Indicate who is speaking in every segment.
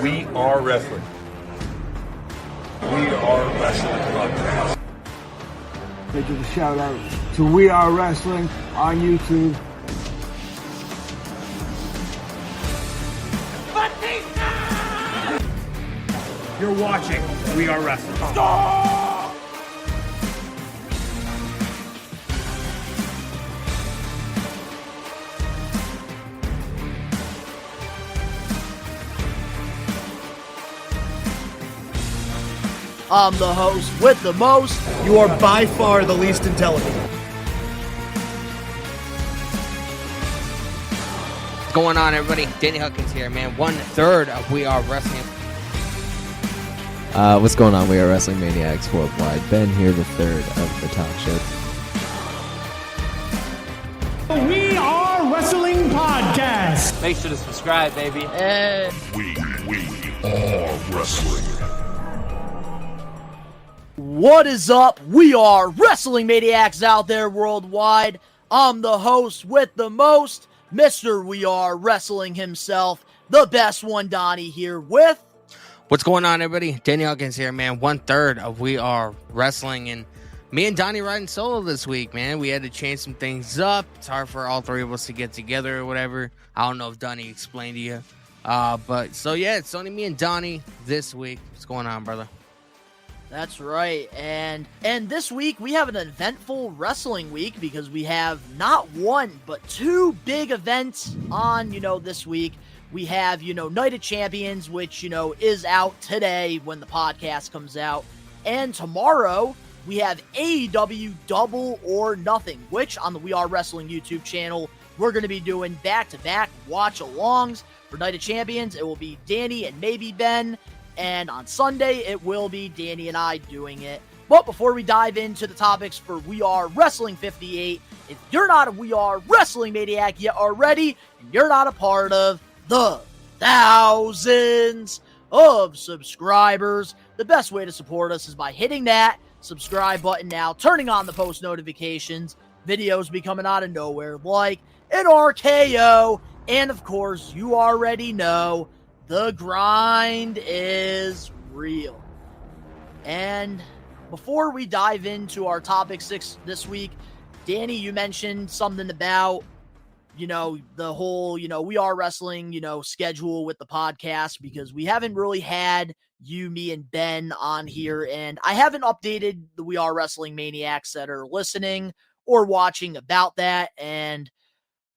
Speaker 1: We are wrestling. We are wrestling podcast.
Speaker 2: They give a shout out to We Are Wrestling on YouTube.
Speaker 3: You're watching We Are Wrestling.
Speaker 1: Stop!
Speaker 4: I'm the host with the most.
Speaker 5: You are by far the least intelligent.
Speaker 6: What's going on, everybody? Danny Huckins here, man. 1/3 of We Are Wrestling.
Speaker 7: What's going on? We are Wrestling Maniacs Worldwide. Ben here, the third of the talk show.
Speaker 3: We Are Wrestling Podcast.
Speaker 8: Make sure to subscribe, baby.
Speaker 1: We are wrestling.
Speaker 4: What is up? We are Wrestling Maniacs out there worldwide. I'm the host with the most, Mr. We Are Wrestling himself, the best One Donnie here with...
Speaker 6: What's going on, everybody? Danny Huckins here, man. 1/3 of We Are Wrestling, and me and Donnie riding solo this week, man. We had to change some things up. It's hard for all three of us to get together or whatever. I don't know if Donnie explained to you. But so yeah, it's only me and Donnie this week. What's going on, brother?
Speaker 4: That's right, and this week we have an eventful wrestling week because we have not one, but two big events on, this week. We have, Night of Champions, which, is out today when the podcast comes out. And tomorrow, we have AEW Double or Nothing, which on the We Are Wrestling YouTube channel, we're going to be doing back-to-back watch-alongs. For Night of Champions, it will be Danny and maybe Ben. And on Sunday, it will be Danny and I doing it. But before we dive into the topics for We Are Wrestling 58, if you're not a We Are Wrestling Maniac yet already, and you're not a part of the thousands of subscribers, the best way to support us is by hitting that subscribe button now, turning on the post notifications. Videos be coming out of nowhere like an RKO. And of course, you already know the grind is real. And before we dive into our topic 6 this week, Danny, you mentioned something about the whole, We Are Wrestling, schedule with the podcast, because we haven't really had you, me, and Ben on here, and I haven't updated the We Are Wrestling Maniacs that are listening or watching about that. And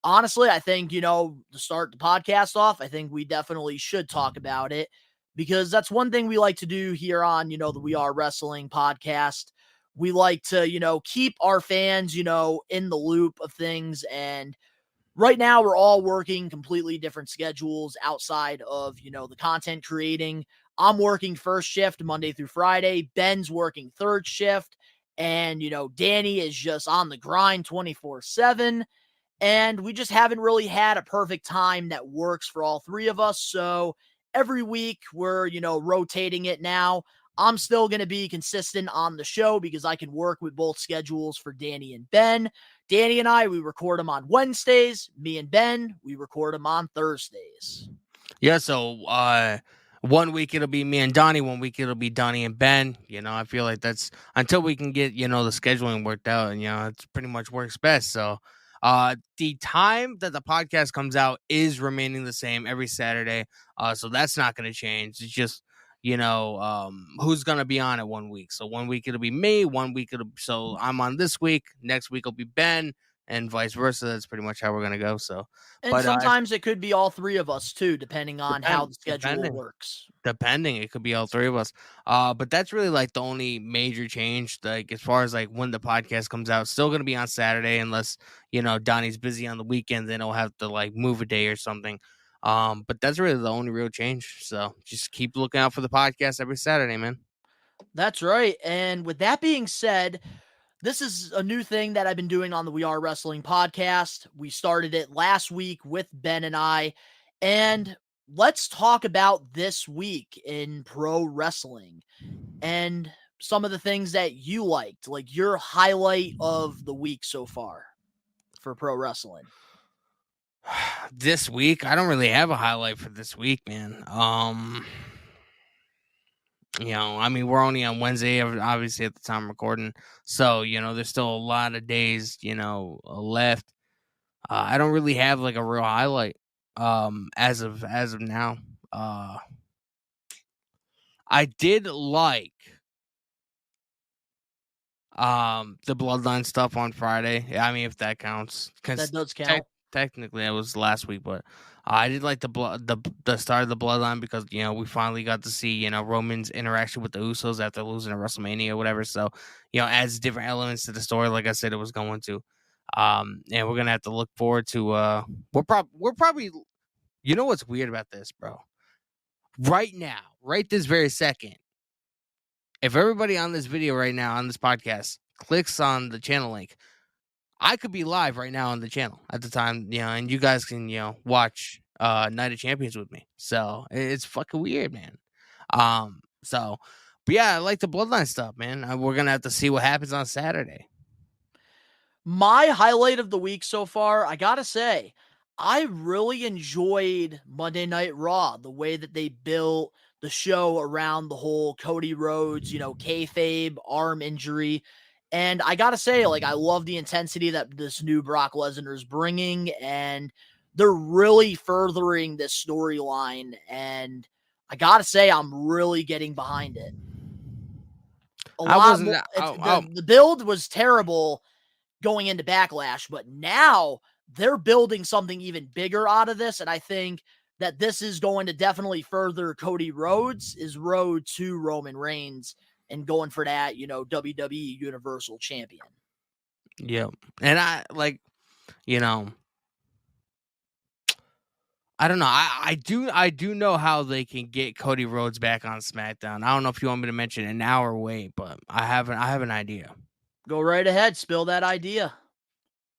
Speaker 4: honestly, I think, to start the podcast off, I think we definitely should talk about it, because that's one thing we like to do here on, the We Are Wrestling podcast. We like to, keep our fans, in the loop of things. And right now, we're all working completely different schedules outside of, the content creating. I'm working first shift Monday through Friday. Ben's working third shift. And, Danny is just on the grind 24/7. And we just haven't really had a perfect time that works for all three of us. So every week we're, rotating it now. I'm still going to be consistent on the show because I can work with both schedules for Danny and Ben. Danny and I, we record them on Wednesdays. Me and Ben, we record them on Thursdays.
Speaker 6: Yeah, so 1 week it'll be me and Donnie, 1 week it'll be Donnie and Ben. I feel like that's until we can get, the scheduling worked out, and, it's pretty much works best. So the time that the podcast comes out is remaining the same every Saturday. So that's not going to change. It's just, who's going to be on it 1 week. So 1 week it'll be me, 1 week so I'm on this week, next week will be Ben, and vice versa. That's pretty much how we're going to go. So,
Speaker 4: and sometimes it could be all three of us too, depending on how the schedule works.
Speaker 6: It could be all three of us. But that's really like the only major change, like as far as like when the podcast comes out. It's still going to be on Saturday unless, Donnie's busy on the weekend, then he'll have to like move a day or something. But that's really the only real change. So just keep looking out for the podcast every Saturday, man.
Speaker 4: That's right. And with that being said, this is a new thing that I've been doing on the We Are Wrestling podcast. We started it last week with Ben and I, and let's talk about this week in pro wrestling and some of the things that you liked, like your highlight of the week so far for pro wrestling.
Speaker 6: This week, I don't really have a highlight for this week, man. I mean, we're only on Wednesday, obviously at the time recording, so there's still a lot of days, left. I don't really have like a real highlight, as of now. I did like the Bloodline stuff on Friday. I mean, if that counts,
Speaker 4: That
Speaker 6: because
Speaker 4: does count.
Speaker 6: technically it was last week, but I did like the start of the Bloodline because we finally got to see Roman's interaction with the Usos after losing at WrestleMania or whatever. So adds different elements to the story. Like I said, it was going to. And we're gonna have to look forward to. We're probably. You know what's weird about this, bro? Right now, right this very second, if everybody on this video right now on this podcast clicks on the channel link, I could be live right now on the channel at the time, and you guys can, watch Night of Champions with me. So it's fucking weird, man. But yeah, I like the Bloodline stuff, man. We're gonna have to see what happens on Saturday.
Speaker 4: My highlight of the week so far, I gotta say, I really enjoyed Monday Night Raw, the way that they built the show around the whole Cody Rhodes, kayfabe, arm injury. And I gotta say, like, I love the intensity that this new Brock Lesnar is bringing, and they're really furthering this storyline. And I gotta say, I'm really getting behind it. The build was terrible going into Backlash, but now they're building something even bigger out of this, and I think that this is going to definitely further Cody Rhodes' road to Roman Reigns and going for that, WWE Universal Champion.
Speaker 6: Yeah, and I I don't know. I do know how they can get Cody Rhodes back on SmackDown. I don't know if you want me to mention an hour wait, but I have an idea.
Speaker 4: Go right ahead, spill that idea.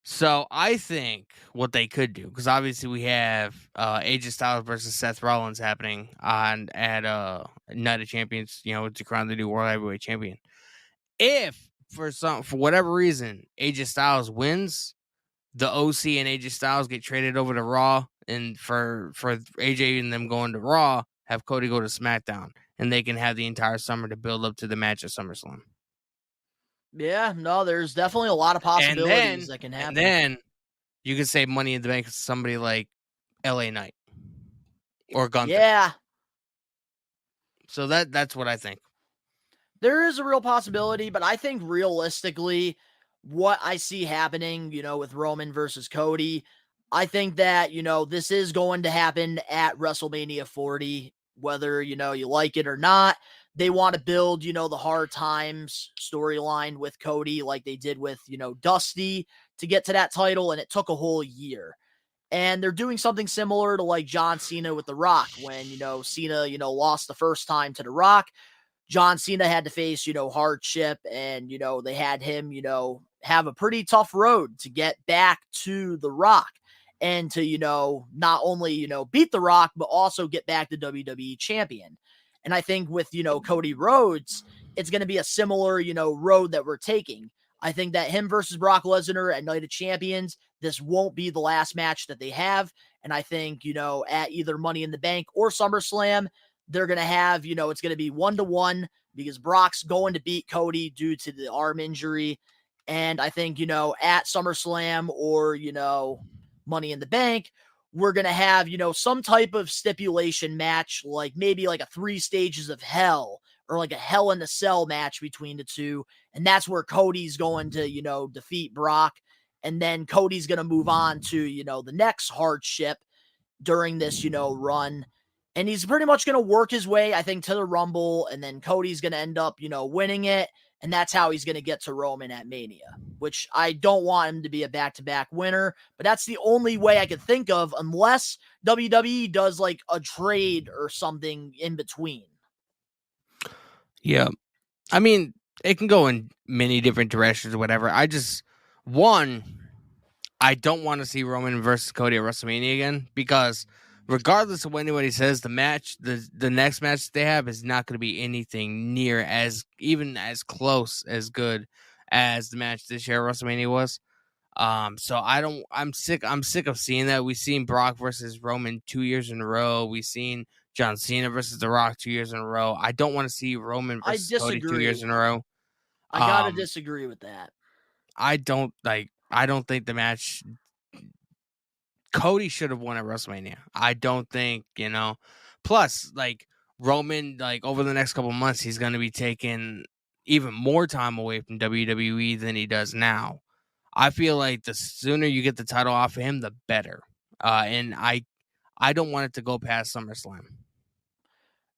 Speaker 6: So I think what they could do, because obviously we have AJ Styles versus Seth Rollins happening at Night of Champions, to crown the new World Heavyweight Champion. If for whatever reason AJ Styles wins, the OC and AJ Styles get traded over to Raw, and for AJ and them going to Raw, have Cody go to SmackDown, and they can have the entire summer to build up to the match at SummerSlam.
Speaker 4: Yeah, no, there's definitely a lot of possibilities that can happen.
Speaker 6: And then you could save Money in the Bank to somebody like LA Knight or Gunther.
Speaker 4: Yeah.
Speaker 6: So that's what I think.
Speaker 4: There is a real possibility, but I think realistically, what I see happening, with Roman versus Cody, I think that, this is going to happen at WrestleMania 40, whether, you like it or not. They want to build, the hard times storyline with Cody like they did with, Dusty to get to that title, and it took a whole year. And they're doing something similar to like John Cena with The Rock when, Cena, lost the first time to The Rock. John Cena had to face, hardship, and, they had him, have a pretty tough road to get back to The Rock and to, not only, beat The Rock, but also get back the WWE champion. And I think with, Cody Rhodes, it's going to be a similar, road that we're taking. I think that him versus Brock Lesnar at Night of Champions, this won't be the last match that they have. And I think, at either Money in the Bank or SummerSlam, they're going to have, it's going to be 1-1 because Brock's going to beat Cody due to the arm injury. And I think, at SummerSlam or, Money in the Bank, we're going to have, some type of stipulation match, like maybe like a 3 stages of hell or like a Hell in a Cell match between the two. And that's where Cody's going to, defeat Brock. And then Cody's going to move on to, the next hardship during this, run. And he's pretty much going to work his way, I think, to the Rumble. And then Cody's going to end up, winning it. And that's how he's going to get to Roman at Mania, which I don't want him to be a back-to-back winner. But that's the only way I could think of unless WWE does like a trade or something in between.
Speaker 6: Yeah. I mean, it can go in many different directions or whatever. I don't want to see Roman versus Cody at WrestleMania again because regardless of what anybody says, the next match they have is not going to be anything near even as close as good as the match this year at WrestleMania was. So I'm sick of seeing that. We've seen Brock versus Roman 2 years in a row. We've seen John Cena versus The Rock 2 years in a row. I don't want to see Roman
Speaker 4: I
Speaker 6: versus Cody 2 years
Speaker 4: disagree.
Speaker 6: in a row.
Speaker 4: I gotta
Speaker 6: Um,
Speaker 4: disagree with that.
Speaker 6: I don't think the match Cody should have won at WrestleMania. I don't think, Plus, Roman, over the next couple months, he's gonna be taking even more time away from WWE than he does now. I feel like the sooner you get the title off of him, the better. And I don't want it to go past SummerSlam.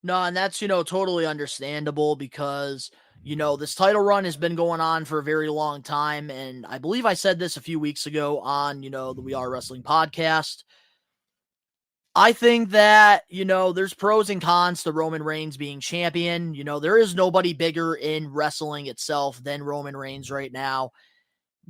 Speaker 4: No, and that's, totally understandable because, this title run has been going on for a very long time. And I believe I said this a few weeks ago on, the We Are Wrestling podcast. I think that, there's pros and cons to Roman Reigns being champion. There is nobody bigger in wrestling itself than Roman Reigns right now.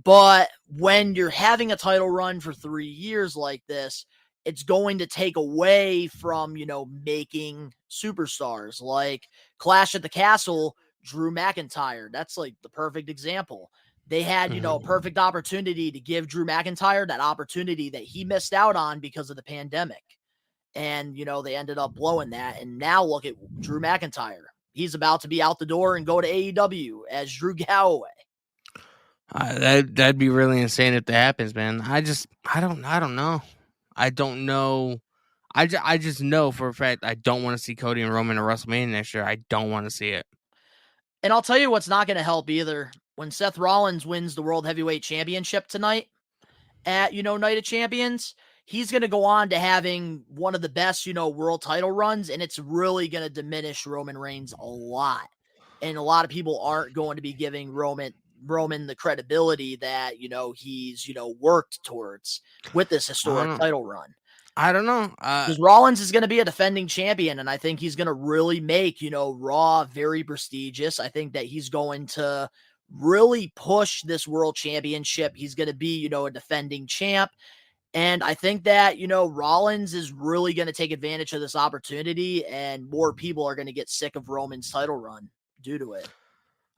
Speaker 4: But when you're having a title run for 3 years like this, it's going to take away from, making superstars like Clash at the Castle, Drew McIntyre. That's like the perfect example. They had, a perfect opportunity to give Drew McIntyre that opportunity that he missed out on because of the pandemic. And, they ended up blowing that. And now look at Drew McIntyre. He's about to be out the door and go to AEW as Drew Galloway.
Speaker 6: That'd be really insane if that happens, man. I don't know. I don't know. I just know for a fact I don't want to see Cody and Roman at WrestleMania next year. I don't want to see it.
Speaker 4: And I'll tell you what's not going to help either. When Seth Rollins wins the World Heavyweight Championship tonight at, Night of Champions, he's going to go on to having one of the best, world title runs, and it's really going to diminish Roman Reigns a lot. And a lot of people aren't going to be giving Roman the credibility that, he's, worked towards with this historic title run.
Speaker 6: I don't know.
Speaker 4: Because Rollins is going to be a defending champion, and I think he's going to really make, Raw very prestigious. I think that he's going to really push this world championship. He's going to be, a defending champ. And I think that, Rollins is really going to take advantage of this opportunity, and more people are going to get sick of Roman's title run due to it.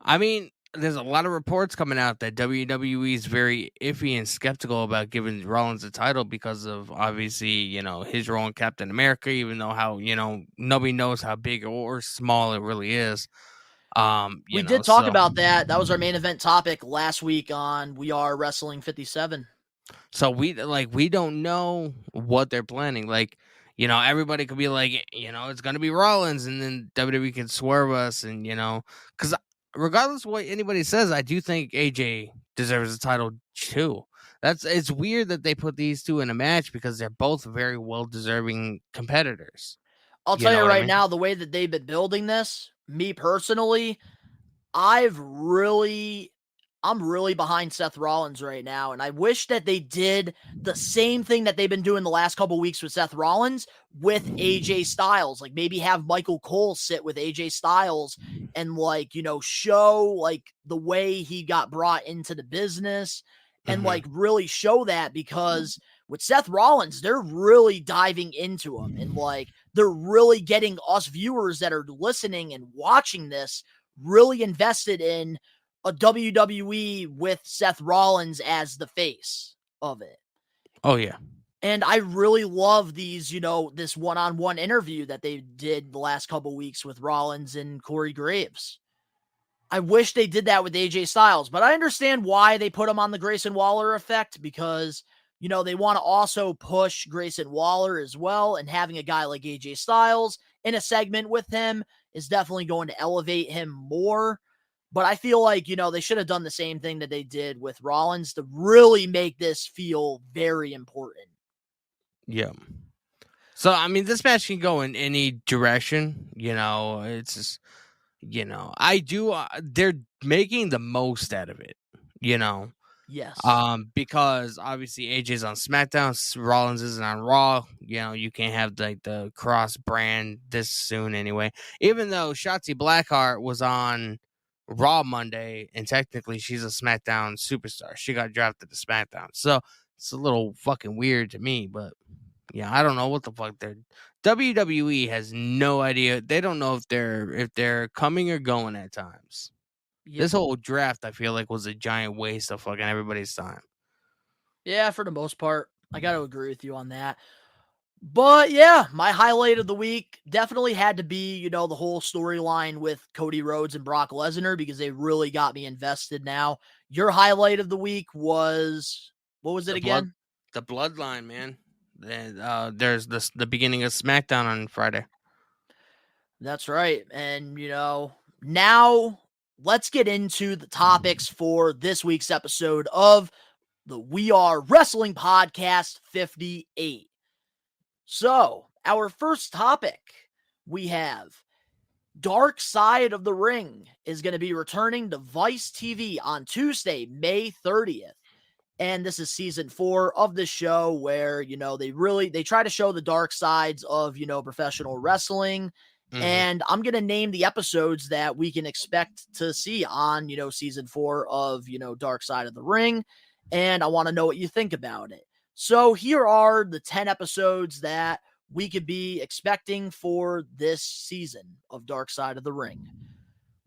Speaker 6: I mean, there's a lot of reports coming out that WWE is very iffy and skeptical about giving Rollins the title because of obviously, his role in Captain America, even though how, nobody knows how big or small it really is.
Speaker 4: We did talk about that. That was our main event topic last week on We Are Wrestling 57.
Speaker 6: So we don't know what they're planning. Everybody could be like, it's going to be Rollins, and then WWE can swerve us, and, because regardless of what anybody says, I do think AJ deserves a title too. It's weird that they put these two in a match because they're both very well-deserving competitors.
Speaker 4: I'll tell you right now, the way that they've been building this, me personally, I'm really behind Seth Rollins right now, and I wish that they did the same thing that they've been doing the last couple weeks with Seth Rollins with AJ Styles. Like maybe have Michael Cole sit with AJ Styles and show the way he got brought into the business and really show that, because with Seth Rollins, they're really diving into him and they're really getting us viewers that are listening and watching this really invested in a WWE with Seth Rollins as the face of it.
Speaker 6: Oh, yeah.
Speaker 4: And I really love these, this one-on-one interview that they did the last couple weeks with Rollins and Corey Graves. I wish they did that with AJ Styles, but I understand why they put him on the Grayson Waller effect, because, they want to also push Grayson Waller as well, and having a guy like AJ Styles in a segment with him is definitely going to elevate him more. But I feel like, they should have done the same thing that they did with Rollins to really make this feel very important.
Speaker 6: Yeah. So, I mean, this match can go in any direction. It's just, they're making the most out of it,
Speaker 4: Yes.
Speaker 6: Because obviously AJ's on SmackDown, Rollins isn't on Raw. You can't have the cross brand this soon anyway. Even though Shotzi Blackheart was on Raw Monday, and technically she's a SmackDown superstar. She got drafted to SmackDown, so it's a little fucking weird to me. But yeah, I don't know what the fuck they're. WWE has no idea. They don't know if they're coming or going at times. Yep. This whole draft, I feel like, was a giant waste of fucking everybody's time.
Speaker 4: Yeah, for the most part, I got to agree with you on that. But yeah, my highlight of the week definitely had to be, the whole storyline with Cody Rhodes and Brock Lesnar because they really got me invested now. Your highlight of the week was, what was it
Speaker 6: The
Speaker 4: again?
Speaker 6: the bloodline, man. And there's the beginning of SmackDown on Friday.
Speaker 4: That's right. And, now let's get into the topics for this week's episode of the We Are Wrestling Podcast 58. So, our first topic, we have Dark Side of the Ring is going to be returning to Vice TV on Tuesday, May 30th. And this is season 4 of the show where, they try to show the dark sides of, professional wrestling.
Speaker 6: Mhm.
Speaker 4: And I'm going to name the episodes that we can expect to see on, season 4 of, Dark Side of the Ring. And I want to know what you think about it. So here are the 10 episodes that we could be expecting for this season of Dark Side of the Ring.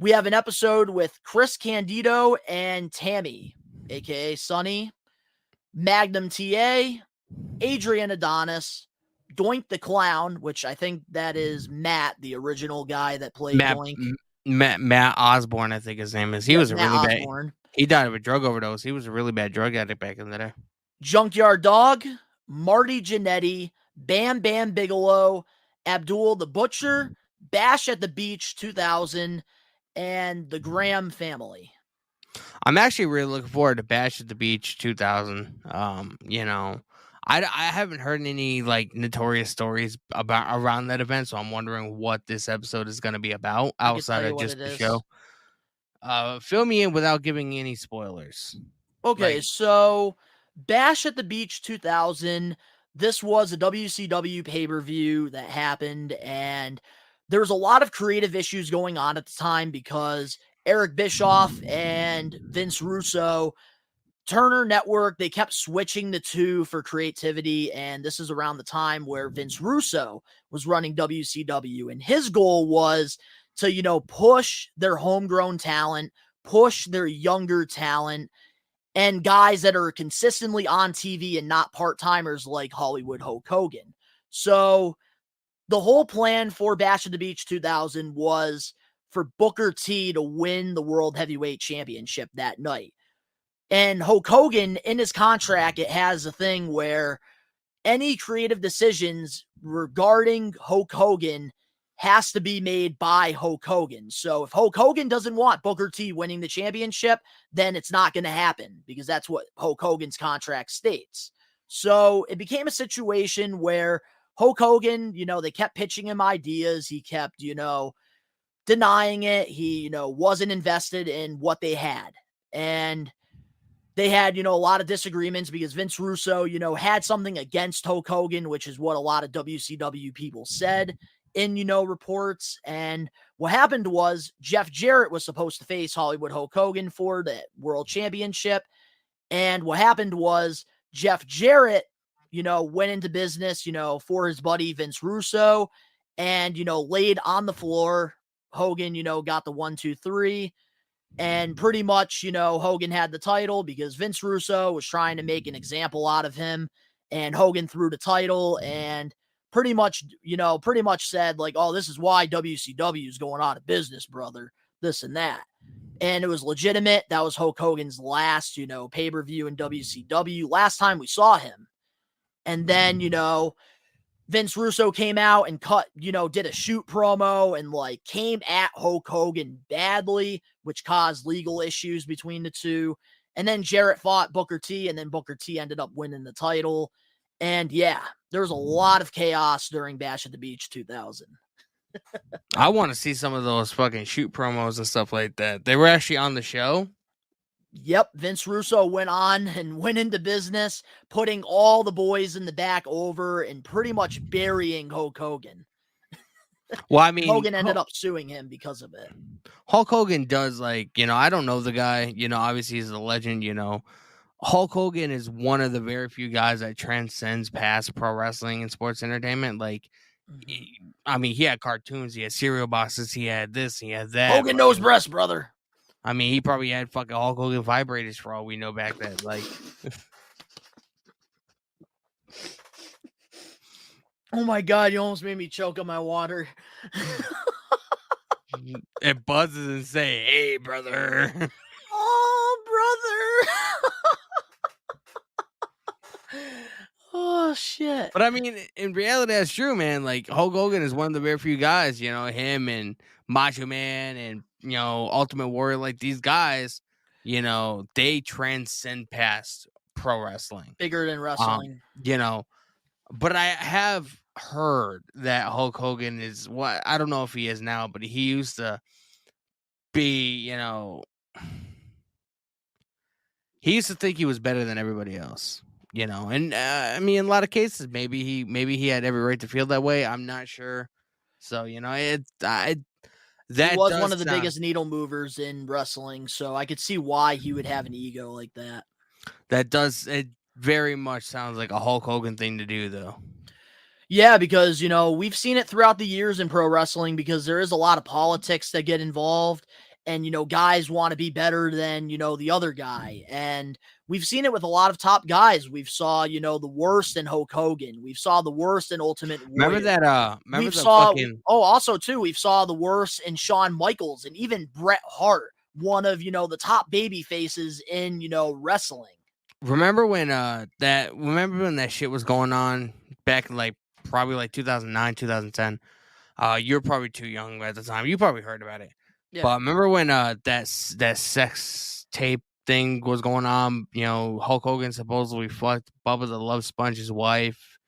Speaker 4: We have an episode with Chris Candido and Tammy, aka Sunny, Magnum TA, Adrian Adonis, Doink the Clown, which I think that is Matt, the original guy that played Doink.
Speaker 6: Matt Osborne, I think his name is. He was a
Speaker 4: Matt
Speaker 6: really
Speaker 4: Osborne.
Speaker 6: He died of a drug overdose. He was a really bad drug addict back in the day.
Speaker 4: Junkyard Dog, Marty Jannetty, Bam Bam Bigelow, Abdul the Butcher, Bash at the Beach 2000, and the Graham family.
Speaker 6: I'm actually really looking forward to Bash at the Beach 2000. I haven't heard any like notorious stories around that event, so I'm wondering what this episode is going to be about outside of just the show. Fill me in without giving any spoilers.
Speaker 4: Okay, so Bash at the Beach 2000, this was a WCW pay-per-view that happened, and there was a lot of creative issues going on at the time because Eric Bischoff and Vince Russo, Turner Network, they kept switching the two for creativity, and this is around the time where Vince Russo was running WCW, and his goal was to, push their homegrown talent, push their younger talent, and guys that are consistently on TV and not part-timers like Hollywood Hulk Hogan. So the whole plan for Bash at the Beach 2000 was for Booker T to win the World Heavyweight Championship that night. And Hulk Hogan, in his contract, it has a thing where any creative decisions regarding Hulk Hogan has to be made by Hulk Hogan. So if Hulk Hogan doesn't want Booker T winning the championship, then it's not going to happen because that's what Hulk Hogan's contract states. So it became a situation where Hulk Hogan, they kept pitching him ideas. He kept, denying it. He, wasn't invested in what they had. And they had, a lot of disagreements because Vince Russo, had something against Hulk Hogan, which is what a lot of WCW people said in, reports. And what happened was Jeff Jarrett was supposed to face Hollywood Hulk Hogan for the World Championship. And what happened was Jeff Jarrett, went into business, for his buddy Vince Russo and, laid on the floor. Hogan, got the 1, 2, 3. And pretty much, Hogan had the title because Vince Russo was trying to make an example out of him. And Hogan threw the title and pretty much said like, oh, this is why WCW is going out of business, brother. This and that. And it was legitimate. That was Hulk Hogan's last, pay-per-view in WCW. Last time we saw him. And then, Vince Russo came out and did a shoot promo and like came at Hulk Hogan badly, which caused legal issues between the two. And then Jarrett fought Booker T, and then Booker T ended up winning the title. And yeah, there was a lot of chaos during Bash at the Beach 2000.
Speaker 6: I want to see some of those fucking shoot promos and stuff like that. They were actually on the show.
Speaker 4: Yep, Vince Russo went on and went into business, putting all the boys in the back over and pretty much burying Hulk Hogan.
Speaker 6: Well, I mean,
Speaker 4: Hogan ended up suing him because of it.
Speaker 6: Hulk Hogan does I don't know the guy, obviously he's a legend, Hulk Hogan is one of the very few guys that transcends past pro wrestling and sports entertainment. Like, he had cartoons, he had cereal boxes, he had this, he had that.
Speaker 4: Hogan knows breast, brother.
Speaker 6: He probably had fucking Hulk Hogan vibrators for all we know back then. Like,
Speaker 4: Oh my God, you almost made me choke on my water.
Speaker 6: It buzzes and say, "Hey, brother."
Speaker 4: Oh, brother. Oh, shit.
Speaker 6: But I mean, in reality, that's true, man. Like Hulk Hogan is one of the very few guys, him and Macho Man and Ultimate Warrior. Like these guys, they transcend past pro wrestling.
Speaker 4: Bigger than wrestling.
Speaker 6: You know, but I have heard that Hulk Hogan is what I don't know if he is now, but he used to be, he used to think he was better than everybody else. And I mean, in a lot of cases, maybe he had every right to feel that way. I'm not sure. So
Speaker 4: He
Speaker 6: that
Speaker 4: was
Speaker 6: does
Speaker 4: one of the
Speaker 6: sound-
Speaker 4: biggest needle movers in wrestling, so I could see why he would have an ego like that.
Speaker 6: It very much sounds like a Hulk Hogan thing to do, though.
Speaker 4: Yeah, because, we've seen it throughout the years in pro wrestling because there is a lot of politics that get involved and, guys want to be better than, the other guy. And we've seen it with a lot of top guys. We've saw, the worst in Hulk Hogan. We've saw the worst in Ultimate Warrior.
Speaker 6: Remember that,
Speaker 4: also too, we've saw the worst in Shawn Michaels and even Bret Hart, one of, the top baby faces in, wrestling.
Speaker 6: Remember when that shit was going on back in probably 2009, 2010. You're probably too young at the time. You probably heard about it. Yeah. But remember when that sex tape thing was going on? Hulk Hogan supposedly fucked Bubba the Love Sponge's wife.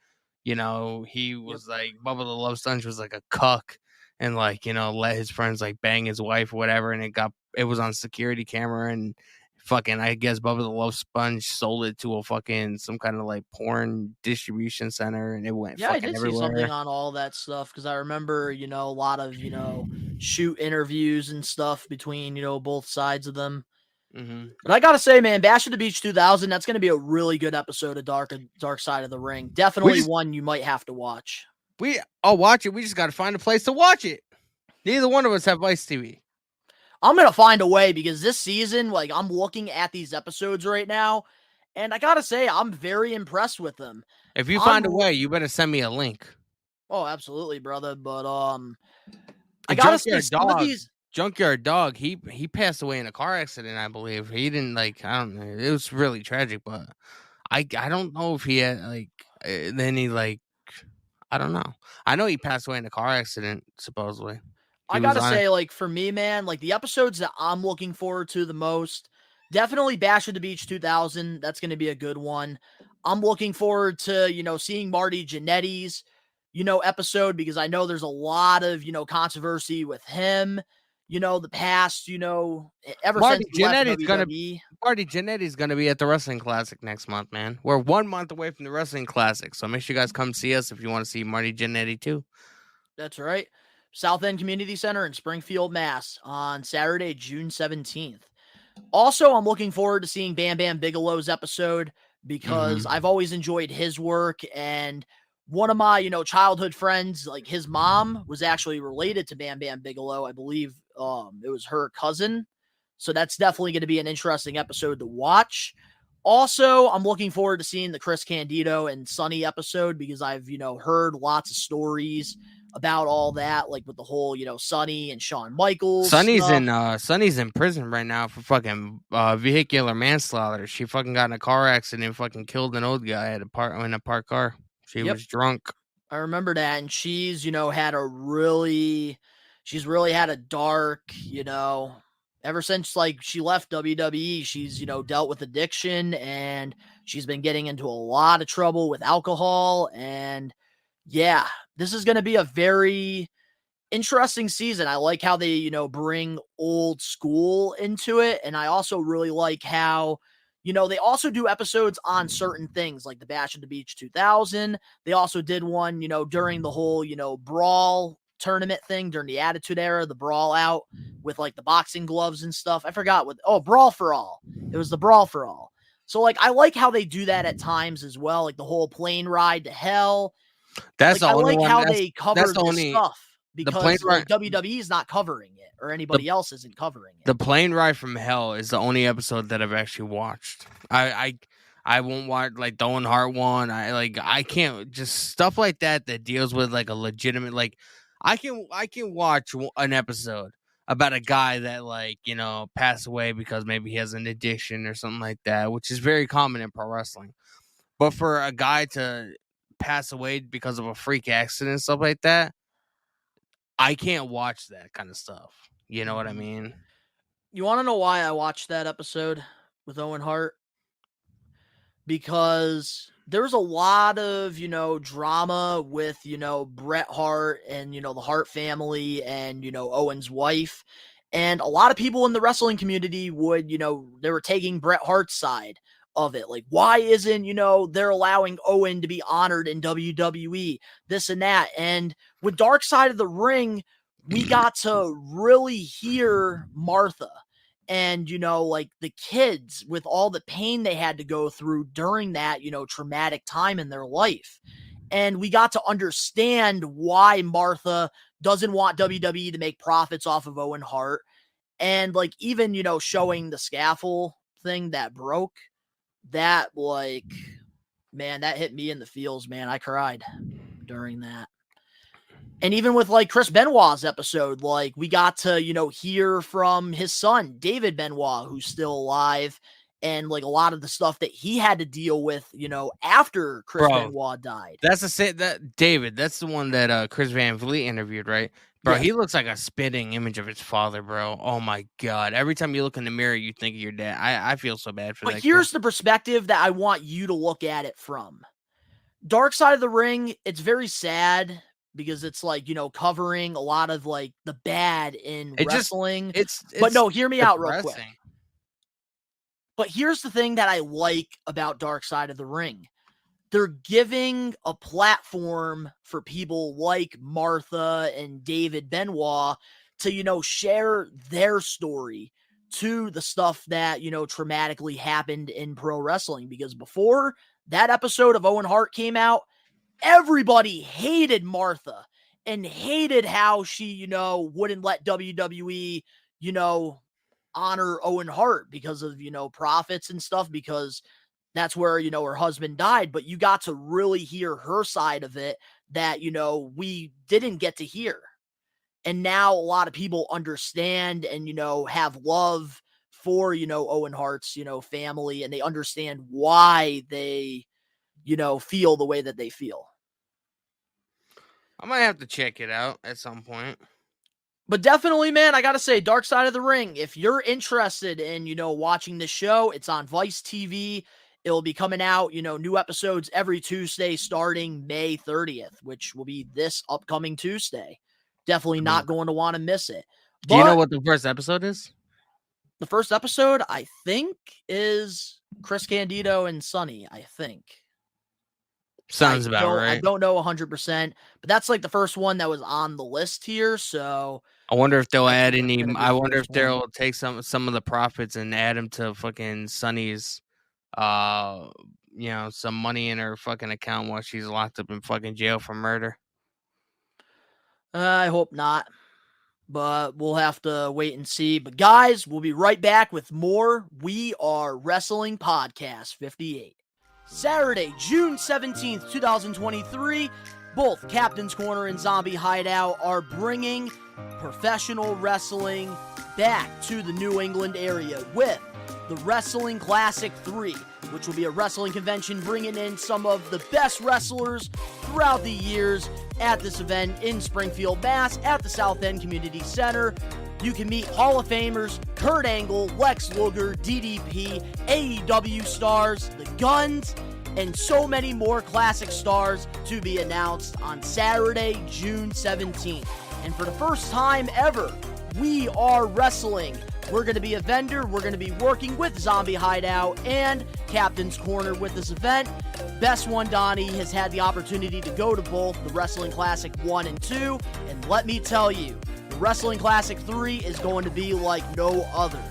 Speaker 6: He was like Bubba the Love Sponge was like a cuck and let his friends bang his wife or whatever, and it was on security camera and fucking I guess Bubba the Love Sponge sold it to a fucking some kind of porn distribution center and it went fucking everywhere.
Speaker 4: I did see something on all that stuff because I remember a lot of shoot interviews and stuff between both sides of them.
Speaker 6: Mm-hmm.
Speaker 4: But I gotta say, man, Bash at the Beach 2000, that's gonna be a really good episode of Dark Side of the Ring. Definitely one you might have to watch.
Speaker 6: I'll watch it. We just gotta find a place to watch it. Neither one of us have Vice TV.
Speaker 4: I'm going to find a way because this season, I'm looking at these episodes right now, and I got to say, I'm very impressed with them.
Speaker 6: If you find a way, you better send me a link.
Speaker 4: Oh, absolutely, brother. But, I got to say, some of these...
Speaker 6: Junkyard Dog, he passed away in a car accident, I believe. He didn't, I don't know. It was really tragic, but I don't know if he had, I don't know. I know he passed away in a car accident, supposedly.
Speaker 4: I gotta say, for me, man, the episodes that I'm looking forward to the most, definitely Bash at the Beach 2000. That's going to be a good one. I'm looking forward to, seeing Marty Jannetty's, episode because I know there's a lot of, controversy with him, the past, ever
Speaker 6: Marty
Speaker 4: since he left
Speaker 6: WWE. Marty Jannetty's going to be at the Wrestling Classic next month, man. We're 1 month away from the Wrestling Classic, so make sure you guys come see us if you want to see Marty Jannetty too.
Speaker 4: That's right. South End Community Center in Springfield, Mass. on Saturday, June 17th. Also, I'm looking forward to seeing Bam Bam Bigelow's episode because I've always enjoyed his work. And one of my, childhood friends, his mom was actually related to Bam Bam Bigelow. I believe it was her cousin. So that's definitely going to be an interesting episode to watch. Also, I'm looking forward to seeing the Chris Candido and Sonny episode because I've, heard lots of stories about all that, with the whole, Sonny and Shawn Michaels.
Speaker 6: Sonny's in prison right now for fucking vehicular manslaughter. She fucking got in a car accident and fucking killed an old guy in a parked car. She was drunk.
Speaker 4: I remember that, and she's, really had a dark, ever since she left WWE, she's, dealt with addiction and she's been getting into a lot of trouble with alcohol. And yeah, this is going to be a very interesting season. I like how they, bring old school into it. And I also really like how, they also do episodes on certain things like the Bash at the Beach 2000. They also did one, during the whole, brawl tournament thing during the Attitude Era, the brawl out with the boxing gloves and stuff. I forgot Brawl for All. It was the Brawl for All. So I like how they do that at times as well. The whole plane ride to hell.
Speaker 6: That's the only one.
Speaker 4: How they cover this stuff because
Speaker 6: WWE
Speaker 4: is not covering it or anybody else isn't covering it.
Speaker 6: The plane ride from hell is the only episode that I've actually watched. I I won't watch like the Owen Hart one. I can't just stuff like that deals with like a legitimate like I can watch an episode about a guy that like, you know, passed away because maybe he has an addiction or something like that, which is very common in pro wrestling. But for a guy to pass away because of a freak accident and stuff like that, I can't watch that kind of stuff. You know what I mean?
Speaker 4: You want to know why I watched that episode with Owen Hart? Because there was a lot of, you know, drama with, you know, Bret Hart and, you know, the Hart family and, you know, Owen's wife. And a lot of people in the wrestling community would, you know, they were taking Bret Hart's side of it. Like, why isn't, you know, they're allowing Owen to be honored in WWE, this and that. And with Dark Side of the Ring, we got to really hear Martha and, you know, like the kids with all the pain they had to go through during that, you know, traumatic time in their life. And we got to understand why Martha doesn't want WWE to make profits off of Owen Hart. And like, even, you know, showing the scaffold thing that broke, that like, man, that hit me in the feels, man. I cried during that. And even with like Chris Benoit's episode, like we got to, you know, hear from his son, David Benoit, who's still alive, and like a lot of the stuff that he had to deal with, you know, after Chris Benoit died.
Speaker 6: That's David. That's the one that Chris Van Vliet interviewed, right? Bro,
Speaker 4: Yeah.
Speaker 6: He looks like a spitting image of his father, bro. Oh my God. Every time you look in the mirror, you think of your dad. I feel so bad for that.
Speaker 4: But here's the perspective that I want you to look at it from. Dark Side of the Ring, it's very sad because it's like, you know, covering a lot of like the bad in wrestling. But no, hear me out real quick. But here's the thing that I like about Dark Side of the Ring. They're giving a platform for people like Martha and David Benoit to, you know, share their story to the stuff that, you know, traumatically happened in pro wrestling. Because before that episode of Owen Hart came out, everybody hated Martha and hated how she, you know, wouldn't let WWE, you know, honor Owen Hart because of, you know, profits and stuff, because that's where, you know, her husband died. But you got to really hear her side of it that, you know, we didn't get to hear. And now a lot of people understand and, you know, have love for, you know, Owen Hart's, you know, family, and they understand why they, you know, feel the way that they feel.
Speaker 6: I might have to check it out at some point.
Speaker 4: But definitely, man, I got to say, Dark Side of the Ring, if you're interested in, you know, watching the show, it's on Vice TV. It'll be coming out, you know, new episodes every Tuesday starting May 30th, which will be this upcoming Tuesday. Definitely not going to want to miss it. But
Speaker 6: do you know what the first episode is?
Speaker 4: The first episode, I think, is Chris Candido and Sonny, I think.
Speaker 6: Sounds about right.
Speaker 4: I don't know 100%, but that's like the first one that was on the list here. So
Speaker 6: I wonder if they'll add any. I wonder if they'll take some of the profits and add them to fucking Sonny's, you know, some money in her fucking account while she's locked up in fucking jail for murder.
Speaker 4: I hope not, but we'll have to wait and see. But guys, we'll be right back with more We Are Wrestling Podcast 58. Saturday, June 17th, 2023, both Captain's Corner and Zombie Hideout are bringing professional wrestling back to the New England area with the Wrestling Classic 3, which will be a wrestling convention bringing in some of the best wrestlers throughout the years at this event in Springfield, Mass. at the South End Community Center. You can meet Hall of Famers Kurt Angle, Lex Luger, DDP, AEW stars, The Guns, and so many more classic stars to be announced on Saturday, June 17th. And for the first time ever, We Are Wrestling. We're going to be a vendor. We're going to be working with Zombie Hideout and Captain's Corner with this event. Best One Donnie has had the opportunity to go to both the Wrestling Classic 1 and 2. And let me tell you, the Wrestling Classic 3 is going to be like no other.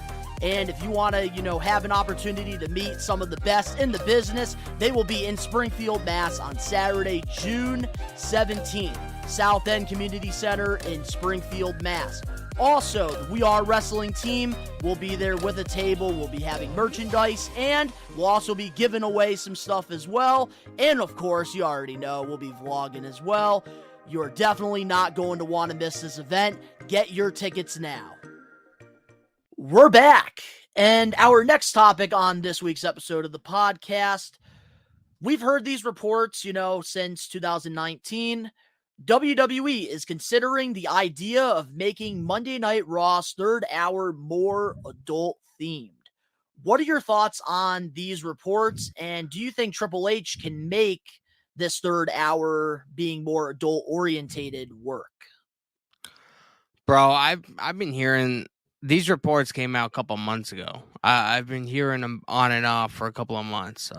Speaker 4: And if you want to, you know, have an opportunity to meet some of the best in the business, they will be in Springfield, Mass. on Saturday, June 17th. South End Community Center in Springfield, Mass. Also, the We Are Wrestling team will be there with a table. We'll be having merchandise, and we'll also be giving away some stuff as well. And of course, you already know, we'll be vlogging as well. You're definitely not going to want to miss this event. Get your tickets now. We're back, and our next topic on this week's episode of the podcast, we've heard these reports, since 2019. WWE is considering the idea of making Monday Night Raw's third hour more adult themed. What are your thoughts on these reports, and do you think Triple H can make this third hour being more adult orientated work?
Speaker 6: Bro, I've been hearing these reports came out a couple months ago. I've been hearing them on and off for a couple of months.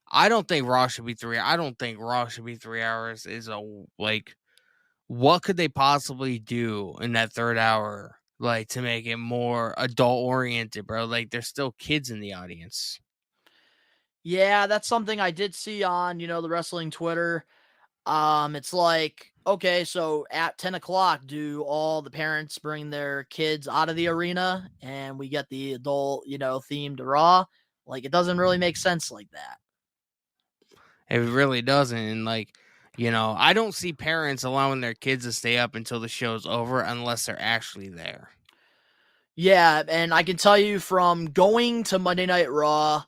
Speaker 6: I don't think Raw should be 3. I don't think Raw should be 3 hours. What could they possibly do in that third hour, to make it more adult oriented, bro? There's still kids in the audience.
Speaker 4: Yeah, that's something I did see on, the wrestling Twitter. It's like, okay, so at 10 o'clock, do all the parents bring their kids out of the arena and we get the adult, themed Raw? It doesn't really make sense like that.
Speaker 6: It really doesn't. And I don't see parents allowing their kids to stay up until the show's over unless they're actually there.
Speaker 4: Yeah, and I can tell you from going to Monday Night Raw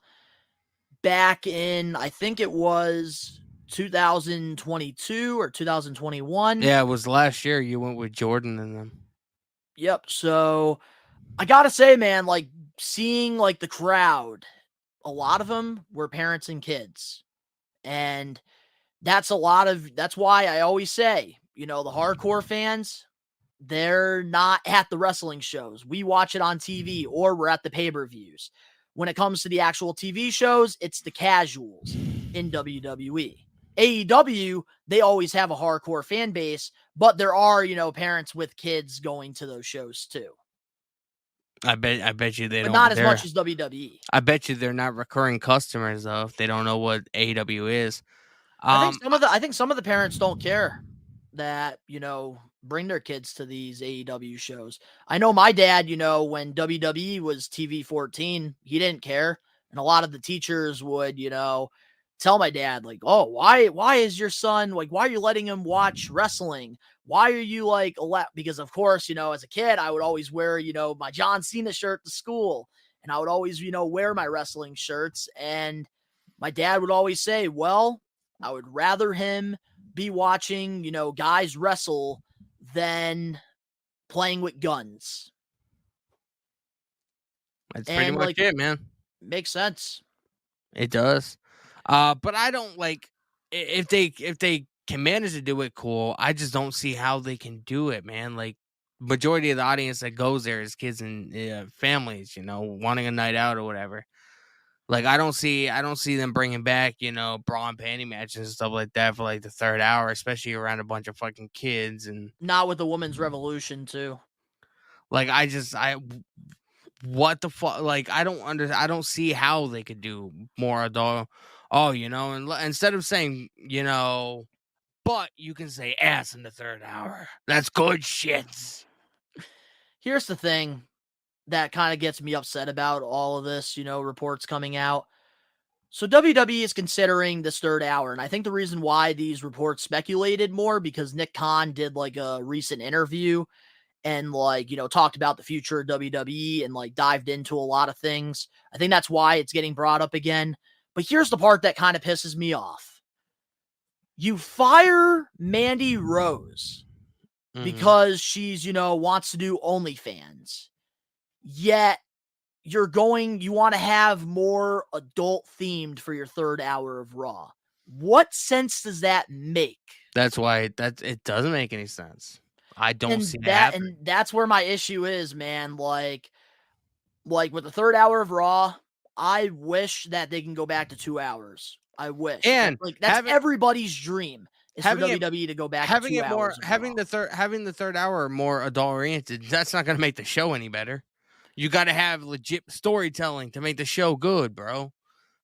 Speaker 4: back in, I think it was 2022 or 2021.
Speaker 6: Yeah, it was last year you went with Jordan and them.
Speaker 4: Yep. So I gotta say, man, seeing the crowd, a lot of them were parents and kids. And that's why I always say, the hardcore fans, they're not at the wrestling shows. We watch it on TV or we're at the pay-per-views. When it comes to the actual TV shows, it's the casuals in WWE. AEW, they always have a hardcore fan base, but there are, parents with kids going to those shows too.
Speaker 6: I bet you they
Speaker 4: but
Speaker 6: don't.
Speaker 4: Not as much as WWE.
Speaker 6: I bet you they're not recurring customers though if they don't know what AEW is.
Speaker 4: I think some of the parents don't care that, bring their kids to these AEW shows. I know my dad, when WWE was TV 14, he didn't care. And a lot of the teachers would, tell my dad, oh, why is your son, why are you letting him watch wrestling? Why are you because of course, as a kid, I would always wear, my John Cena shirt to school. And I would always, wear my wrestling shirts. And my dad would always say, well, I would rather him be watching, guys wrestle than playing with guns.
Speaker 6: That's pretty much it, man.
Speaker 4: Makes sense.
Speaker 6: It does. But I don't if they can manage to do it, cool. I just don't see how they can do it, man. Majority of the audience that goes there is kids and families, wanting a night out or whatever. I don't see them bringing back, bra and panty matches and stuff like that for the third hour, especially around a bunch of fucking kids and
Speaker 4: not with the women's revolution too.
Speaker 6: What the fuck? I don't see how they could do more adult. Oh, and instead of saying, but you can say ass in the third hour. That's good shit.
Speaker 4: Here's the thing that kind of gets me upset about all of this, reports coming out. So WWE is considering this third hour. And I think the reason why these reports speculated more because Nick Khan did a recent interview and talked about the future of WWE and dived into a lot of things. I think that's why it's getting brought up again. But here's the part that kind of pisses me off. You fire Mandy Rose because she's, wants to do OnlyFans. Yet you want to have more adult themed for your third hour of Raw. What sense does that make?
Speaker 6: That's why it doesn't make any sense. I don't see that.
Speaker 4: And that's where my issue is, man. With the third hour of Raw, I wish that they can go back to 2 hours. I wish.
Speaker 6: And
Speaker 4: that's everybody's dream is for WWE to go back to 2 hours.
Speaker 6: Having the third hour more adult oriented, that's not going to make the show any better. You got to have legit storytelling to make the show good, bro.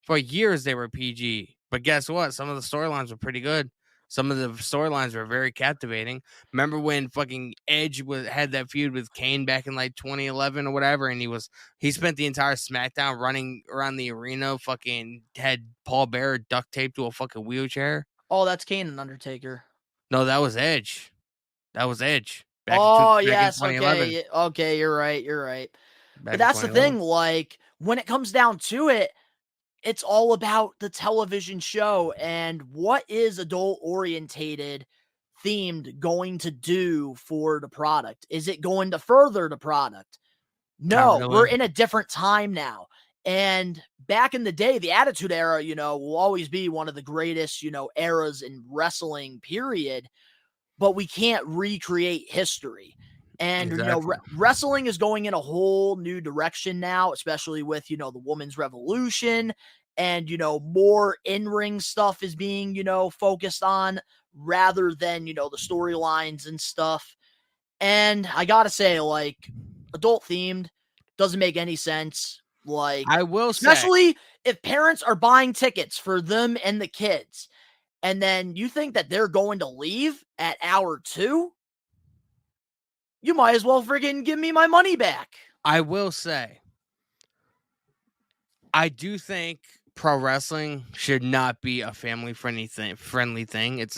Speaker 6: For years they were PG, but guess what? Some of the storylines were pretty good. Some of the storylines were very captivating. Remember when fucking Edge had that feud with Kane back in like 2011 or whatever, and he spent the entire SmackDown running around the arena, fucking had Paul Bearer duct taped to a fucking wheelchair.
Speaker 4: Oh, that's Kane and Undertaker.
Speaker 6: No, that was Edge. Back
Speaker 4: Yes.
Speaker 6: in 2011.
Speaker 4: Okay. You're right.
Speaker 6: Back
Speaker 4: But
Speaker 6: in
Speaker 4: that's the
Speaker 6: 2011.
Speaker 4: thing. Like, when it comes down to it, it's all about the television show and what is adult orientated themed going to do for the product. Is it going to further the product? No,
Speaker 6: Not
Speaker 4: we're
Speaker 6: really.
Speaker 4: in a different time now. And back in the day, the Attitude Era, will always be one of the greatest, eras in wrestling, period. But we can't recreate history. And,
Speaker 6: Exactly.
Speaker 4: wrestling is going in a whole new direction now, especially with, the women's revolution and, more in-ring stuff is being, focused on rather than, the storylines and stuff. And I gotta say, like, adult themed doesn't make any sense. Like,
Speaker 6: I will say,
Speaker 4: especially if parents are buying tickets for them and the kids, and then you think that they're going to leave at hour 2, you might as well freaking give me my money back.
Speaker 6: I will say, I do think pro wrestling should not be a family friendly thing. It's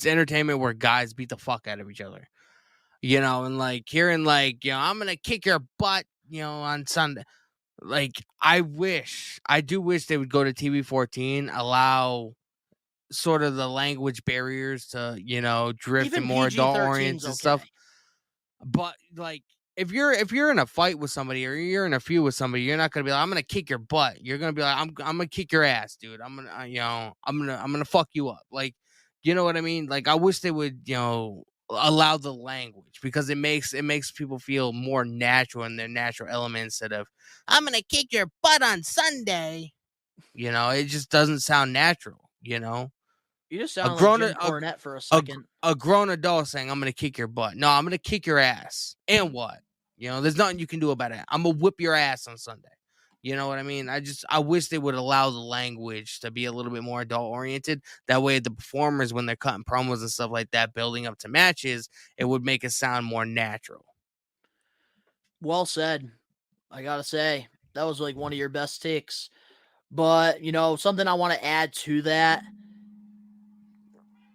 Speaker 6: entertainment where guys beat the fuck out of each other. And like hearing like, I'm gonna kick your butt, on Sunday. Like I do wish they would go to TV 14, allow sort of the language barriers to, drift
Speaker 4: Even
Speaker 6: and more adult
Speaker 4: 13's
Speaker 6: oriented stuff. But like if you're in a fight with somebody or you're in a feud with somebody, you're not gonna be like, I'm gonna kick your butt. You're gonna be like, I'm gonna kick your ass, dude. I'm gonna fuck you up. Like, you know what I mean? Like I wish they would, allow the language because it makes people feel more natural in their natural element instead of I'm gonna kick your butt on Sunday. It just doesn't sound natural,
Speaker 4: You just sound
Speaker 6: grown-
Speaker 4: like Jim Cornette for a second.
Speaker 6: a grown adult saying, I'm going to kick your butt. No, I'm going to kick your ass. And what? There's nothing you can do about it. I'm going to whip your ass on Sunday. You know what I mean? I wish they would allow the language to be a little bit more adult oriented. That way, the performers, when they're cutting promos and stuff like that, building up to matches, it would make it sound more natural.
Speaker 4: Well said. I gotta say, that was like one of your best takes. But, something I want to add to that,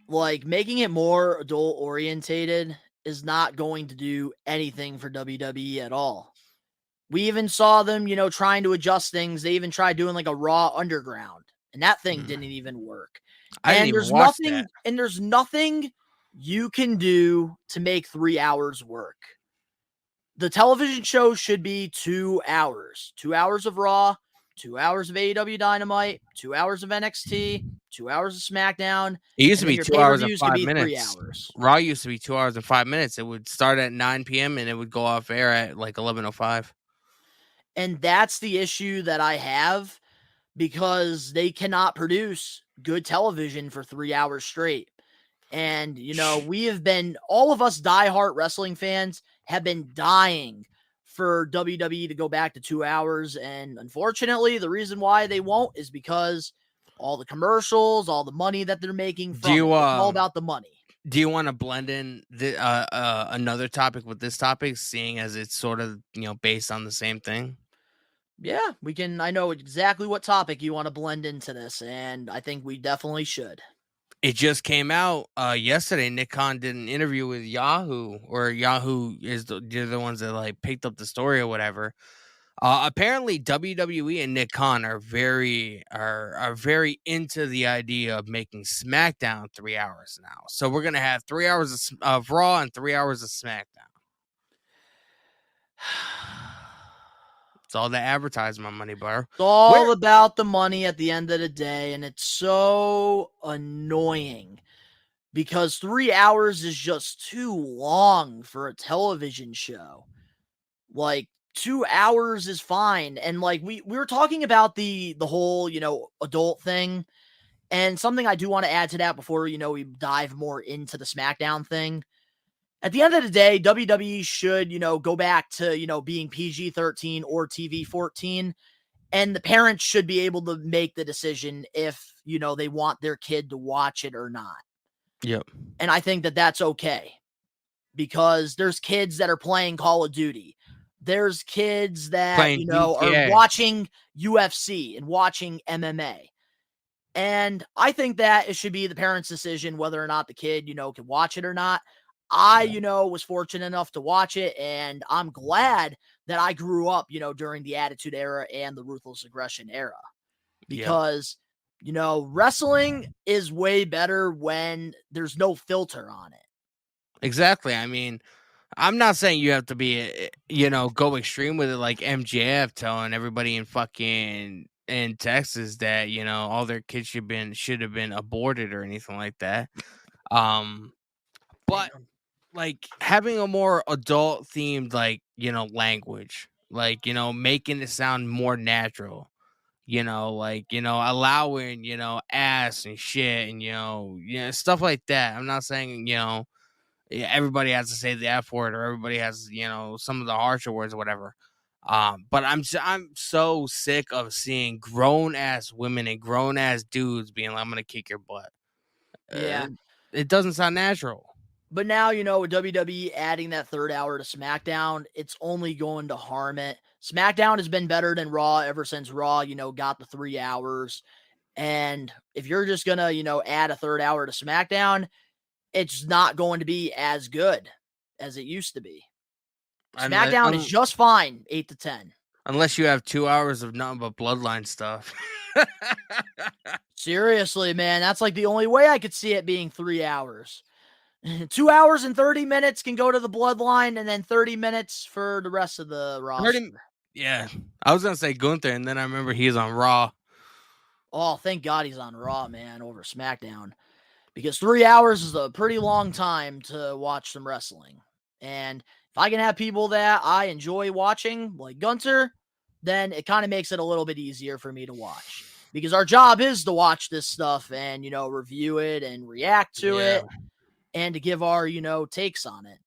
Speaker 4: like making it more adult orientated is not going to do anything for WWE at all. We even saw them, trying to adjust things. They even tried doing like a Raw Underground, and that thing didn't even work. There's nothing you can do to make 3 hours work. The television show should be 2 hours. 2 hours of Raw, 2 hours of AEW Dynamite, 2 hours of NXT, 2 hours of SmackDown.
Speaker 6: It used to be 2 hours and 5
Speaker 4: 3
Speaker 6: minutes.
Speaker 4: hours.
Speaker 6: Raw used to be 2 hours and 5 minutes. It would start at 9 p.m. and it would go off air at like 11:05.
Speaker 4: And that's the issue that I have because they cannot produce good television for 3 hours straight. And, all of us diehard wrestling fans have been dying for WWE to go back to 2 hours. And unfortunately, the reason why they won't is because all the commercials, all the money that they're making from it's all about the money.
Speaker 6: Do you want to blend in another topic with this topic, seeing as it's sort of, based on the same thing?
Speaker 4: Yeah, we can. I know exactly what topic you want to blend into this, and I think we definitely should.
Speaker 6: It just came out yesterday. Nick Khan did an interview with Yahoo, or Yahoo is they're the ones that like picked up the story or whatever. Apparently, WWE and Nick Khan are very into the idea of making SmackDown 3 hours now. So we're gonna have 3 hours of Raw and 3 hours of SmackDown. It's all the advertisement money, bro.
Speaker 4: It's all about the money at the end of the day, and it's so annoying because 3 hours is just too long for a television show. Like 2 hours is fine, and like we were talking about the whole adult thing, and something I do want to add to that before we dive more into the SmackDown thing. At the end of the day, WWE should, go back to, being PG-13 or TV-14 And the parents should be able to make the decision if, they want their kid to watch it or not.
Speaker 6: Yep.
Speaker 4: And I think that that's okay, because there's kids that are playing Call of Duty. There's kids that,
Speaker 6: Playing
Speaker 4: are
Speaker 6: GTA.
Speaker 4: watching UFC and watching MMA. And I think that it should be the parents' decision whether or not the kid, can watch it or not. I, was fortunate enough to watch it, and I'm glad that I grew up, during the Attitude Era and the Ruthless Aggression Era. Because, wrestling is way better when there's no filter on it.
Speaker 6: Exactly. I mean, I'm not saying you have to be, go extreme with it like MJF telling everybody in Texas that, all their kids should have been aborted or anything like that. But like having a more adult themed, like, language, like, making it sound more natural, allowing, ass and shit and, stuff like that. I'm not saying, everybody has to say the F word or everybody has, some of the harsher words or whatever. But I'm so sick of seeing grown ass women and grown ass dudes being like, I'm gonna kick your butt.
Speaker 4: Yeah.
Speaker 6: It doesn't sound natural.
Speaker 4: But now, with WWE adding that third hour to SmackDown, it's only going to harm it. SmackDown has been better than Raw ever since Raw, got the 3 hours. And if you're just going to, add a third hour to SmackDown, it's not going to be as good as it used to be. SmackDown is just fine, 8 to 10.
Speaker 6: Unless you have 2 hours of nothing but bloodline stuff.
Speaker 4: Seriously, man, that's like the only way I could see it being 3 hours. 2 hours and 30 minutes can go to the bloodline, and then 30 minutes for the rest of the roster.
Speaker 6: Yeah, I was going to say Gunther, and then I remember he's on Raw.
Speaker 4: Oh, thank God he's on Raw, man, over SmackDown. Because 3 hours is a pretty long time to watch some wrestling. And if I can have people that I enjoy watching, like Gunther, then it kind of makes it a little bit easier for me to watch. Because our job is to watch this stuff and, review it and react to it. And to give our, takes on it.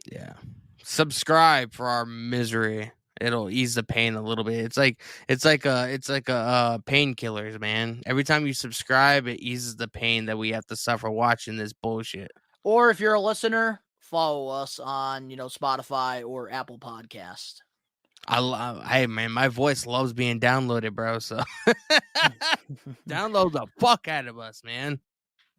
Speaker 6: Yeah. Subscribe for our misery. It'll ease the pain a little bit. It's like painkillers, man. Every time you subscribe, it eases the pain that we have to suffer watching this bullshit.
Speaker 4: Or if you're a listener, follow us on, Spotify or Apple Podcast.
Speaker 6: Hey, man, my voice loves being downloaded, bro. So download the fuck out of us, man.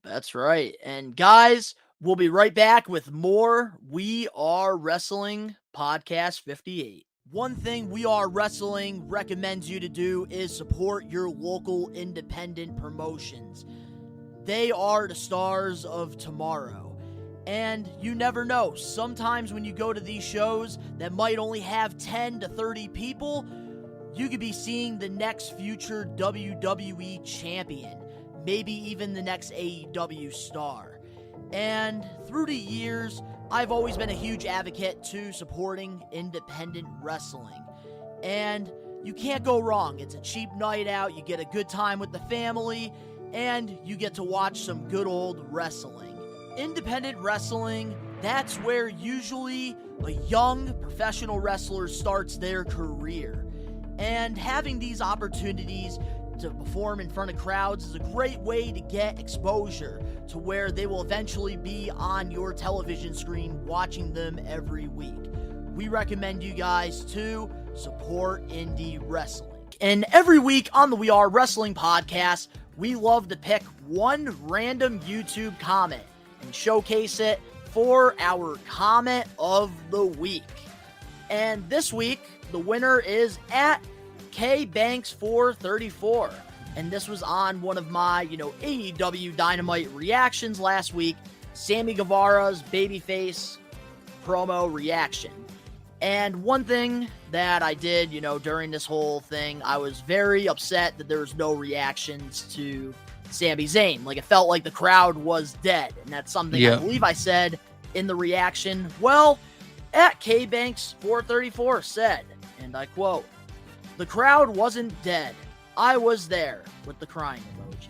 Speaker 4: That's right. And guys, we'll be right back with more We Are Wrestling Podcast 58. One thing We Are Wrestling recommends you to do is support your local independent promotions. They are the stars of tomorrow. And you never know, sometimes when you go to these shows that might only have 10 to 30 people, you could be seeing the next future WWE champion. Maybe even the next AEW star. And through the years, I've always been a huge advocate to supporting independent wrestling. And you can't go wrong. It's a cheap night out, you get a good time with the family, and you get to watch some good old wrestling. Independent wrestling, that's where usually a young professional wrestler starts their career. And having these opportunities to perform in front of crowds is a great way to get exposure to where they will eventually be on your television screen watching them every week. We recommend you guys to support indie wrestling. And every week on the We Are Wrestling podcast, we love to pick one random YouTube comment and showcase it for our comment of the week. And this week, the winner is at KBanks434. And this was on one of my, AEW Dynamite reactions last week, Sammy Guevara's babyface promo reaction. And one thing that I did, during this whole thing, I was very upset that there was no reactions to Sami Zayn. Like, it felt like the crowd was dead. And that's something I believe I said in the reaction. Well, at KBanks434 said, and I quote, "The crowd wasn't dead. I was there," with the crying emoji.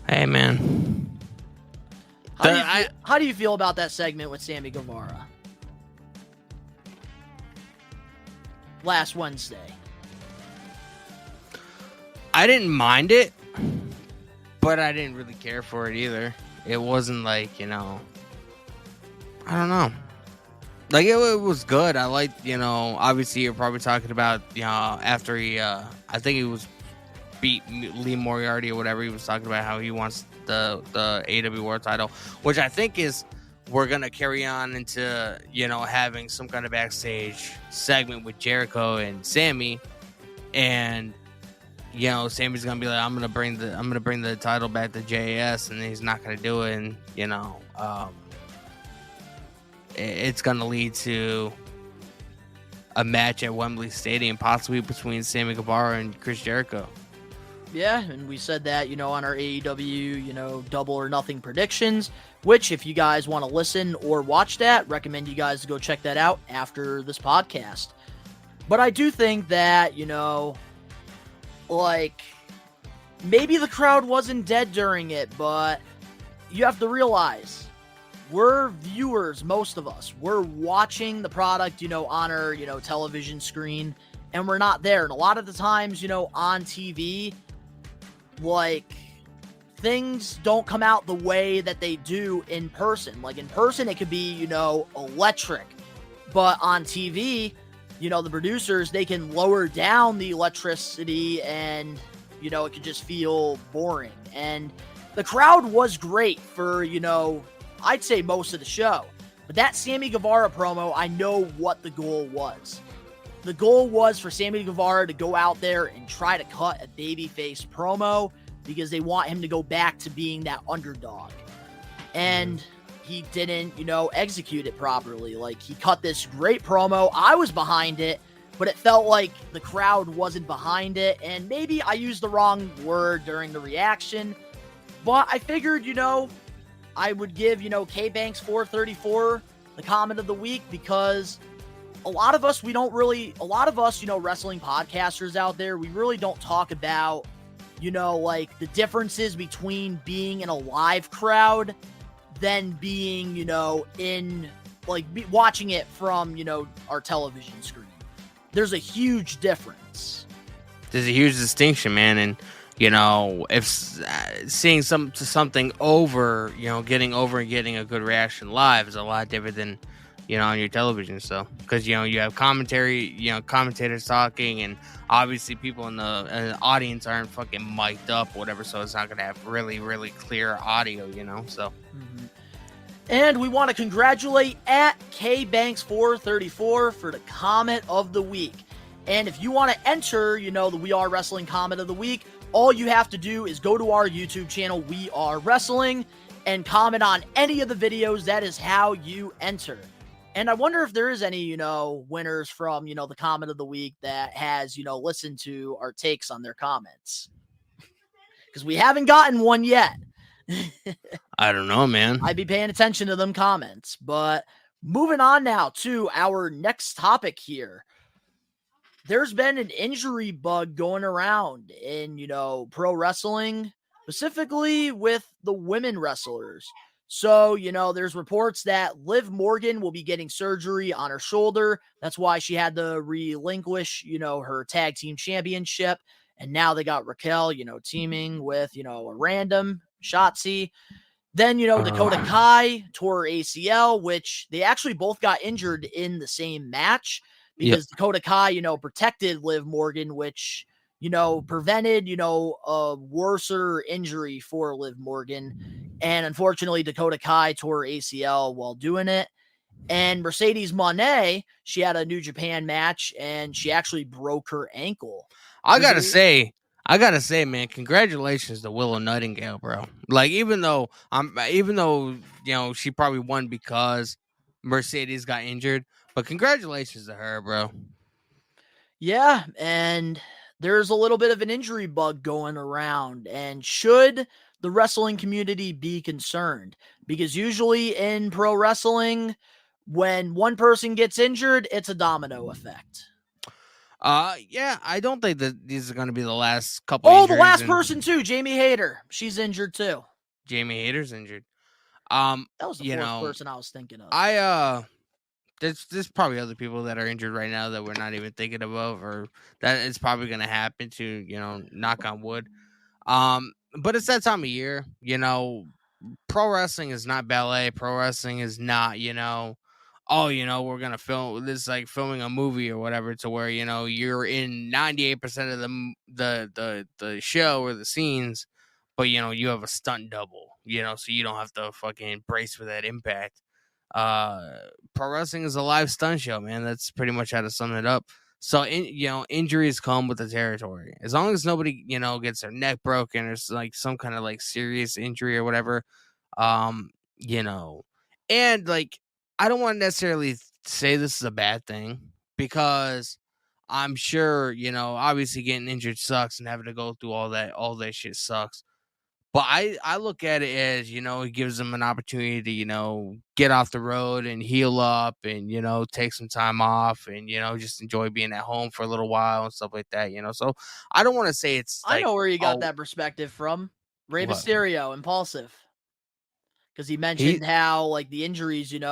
Speaker 6: Hey, man.
Speaker 4: How do you feel about that segment with Sammy Guevara? last Wednesday?
Speaker 6: I didn't mind it, but I didn't really care for it either. It wasn't like, I don't know. Like, it was good. I liked, obviously you're probably talking about, after he, I think he was beat Lee Moriarty or whatever. He was talking about how he wants the AEW World title, which I think is, we're going to carry on into, having some kind of backstage segment with Jericho and Sammy. And, Sammy's going to be like, I'm going to bring the title back to JAS, and he's not going to do it. And, it's going to lead to a match at Wembley Stadium, possibly between Sammy Guevara and Chris Jericho.
Speaker 4: Yeah, and we said that, on our AEW, double or nothing predictions, which if you guys want to listen or watch that, recommend you guys to go check that out after this podcast. But I do think that, maybe the crowd wasn't dead during it, but you have to realize we're viewers, most of us. We're watching the product, on our, television screen, and we're not there. And a lot of the times, on TV, things don't come out the way that they do in person. Like, in person, it could be, electric. But on TV, the producers, they can lower down the electricity and, it could just feel boring. And the crowd was great for, I'd say most of the show. But that Sammy Guevara promo, I know what the goal was. The goal was for Sammy Guevara to go out there and try to cut a babyface promo because they want him to go back to being that underdog. And he didn't, execute it properly. Like, he cut this great promo. I was behind it, but it felt like the crowd wasn't behind it. And maybe I used the wrong word during the reaction, but I figured, I would give, K-Banks 434 the comment of the week, because a lot of us, wrestling podcasters out there, we really don't talk about, the differences between being in a live crowd than being, watching it from, our television screen. There's a huge difference.
Speaker 6: There's a huge distinction, man. And, if seeing something over, getting over and getting a good reaction live is a lot different than, on your television. So, because, you have commentary, commentators talking, and obviously people in the audience aren't fucking mic'd up or whatever. So it's not going to have really, really clear audio, so.
Speaker 4: Mm-hmm. And we want to congratulate at KBanks434 for the comment of the week. And if you want to enter, the We Are Wrestling comment of the week, all you have to do is go to our YouTube channel, We Are Wrestling, and comment on any of the videos. That is how you enter. And I wonder if there is any, winners from, the comment of the week that has, listened to our takes on their comments. Because we haven't gotten one yet.
Speaker 6: I don't know, man.
Speaker 4: I'd be paying attention to them comments. But moving on now to our next topic here. There's been an injury bug going around in, pro wrestling, specifically with the women wrestlers. So, there's reports that Liv Morgan will be getting surgery on her shoulder. That's why she had to relinquish, her tag team championship. And now they got Raquel, teaming with, a random Shotzi. Then, Dakota Kai tore her ACL, which they actually both got injured in the same match. Because Dakota Kai, protected Liv Morgan, which, prevented, a worser injury for Liv Morgan. And unfortunately, Dakota Kai tore her ACL while doing it. And Mercedes Moné, she had a New Japan match, and she actually broke her ankle.
Speaker 6: I gotta say, man, congratulations to Willow Nightingale, bro. Like, even though she probably won because Mercedes got injured, but congratulations to her, bro.
Speaker 4: Yeah, and there's a little bit of an injury bug going around. And should the wrestling community be concerned? Because usually in pro wrestling, when one person gets injured, it's a domino effect.
Speaker 6: Yeah, I don't think that these are going to be the last couple.
Speaker 4: Oh, the last person too, Jamie Hayter. She's injured too.
Speaker 6: Jamie Hayter's injured.
Speaker 4: That was the fourth person I was thinking of.
Speaker 6: there's probably other people that are injured right now that we're not even thinking of, or that it's probably going to happen to, knock on wood. But it's that time of year, pro wrestling is not ballet. Pro wrestling is not, we're gonna film this like filming a movie or whatever, to where you're in 98% of the show or the scenes, but you have a stunt double, so you don't have to fucking brace for that impact. Pro wrestling is a live stunt show, man. That's pretty much how to sum it up. So, injuries come with the territory. As long as nobody, gets their neck broken or like some kind of like serious injury or whatever, and like, I don't want to necessarily say this is a bad thing, because I'm sure, obviously getting injured sucks and having to go through all that shit sucks. But I look at it as, it gives them an opportunity to, get off the road and heal up and, take some time off and, just enjoy being at home for a little while and stuff like that, So I don't want to say it's
Speaker 4: I
Speaker 6: like,
Speaker 4: know where you got that perspective from. Rey
Speaker 6: What?
Speaker 4: Mysterio, Impulsive. Because he mentioned how, like, the injuries, it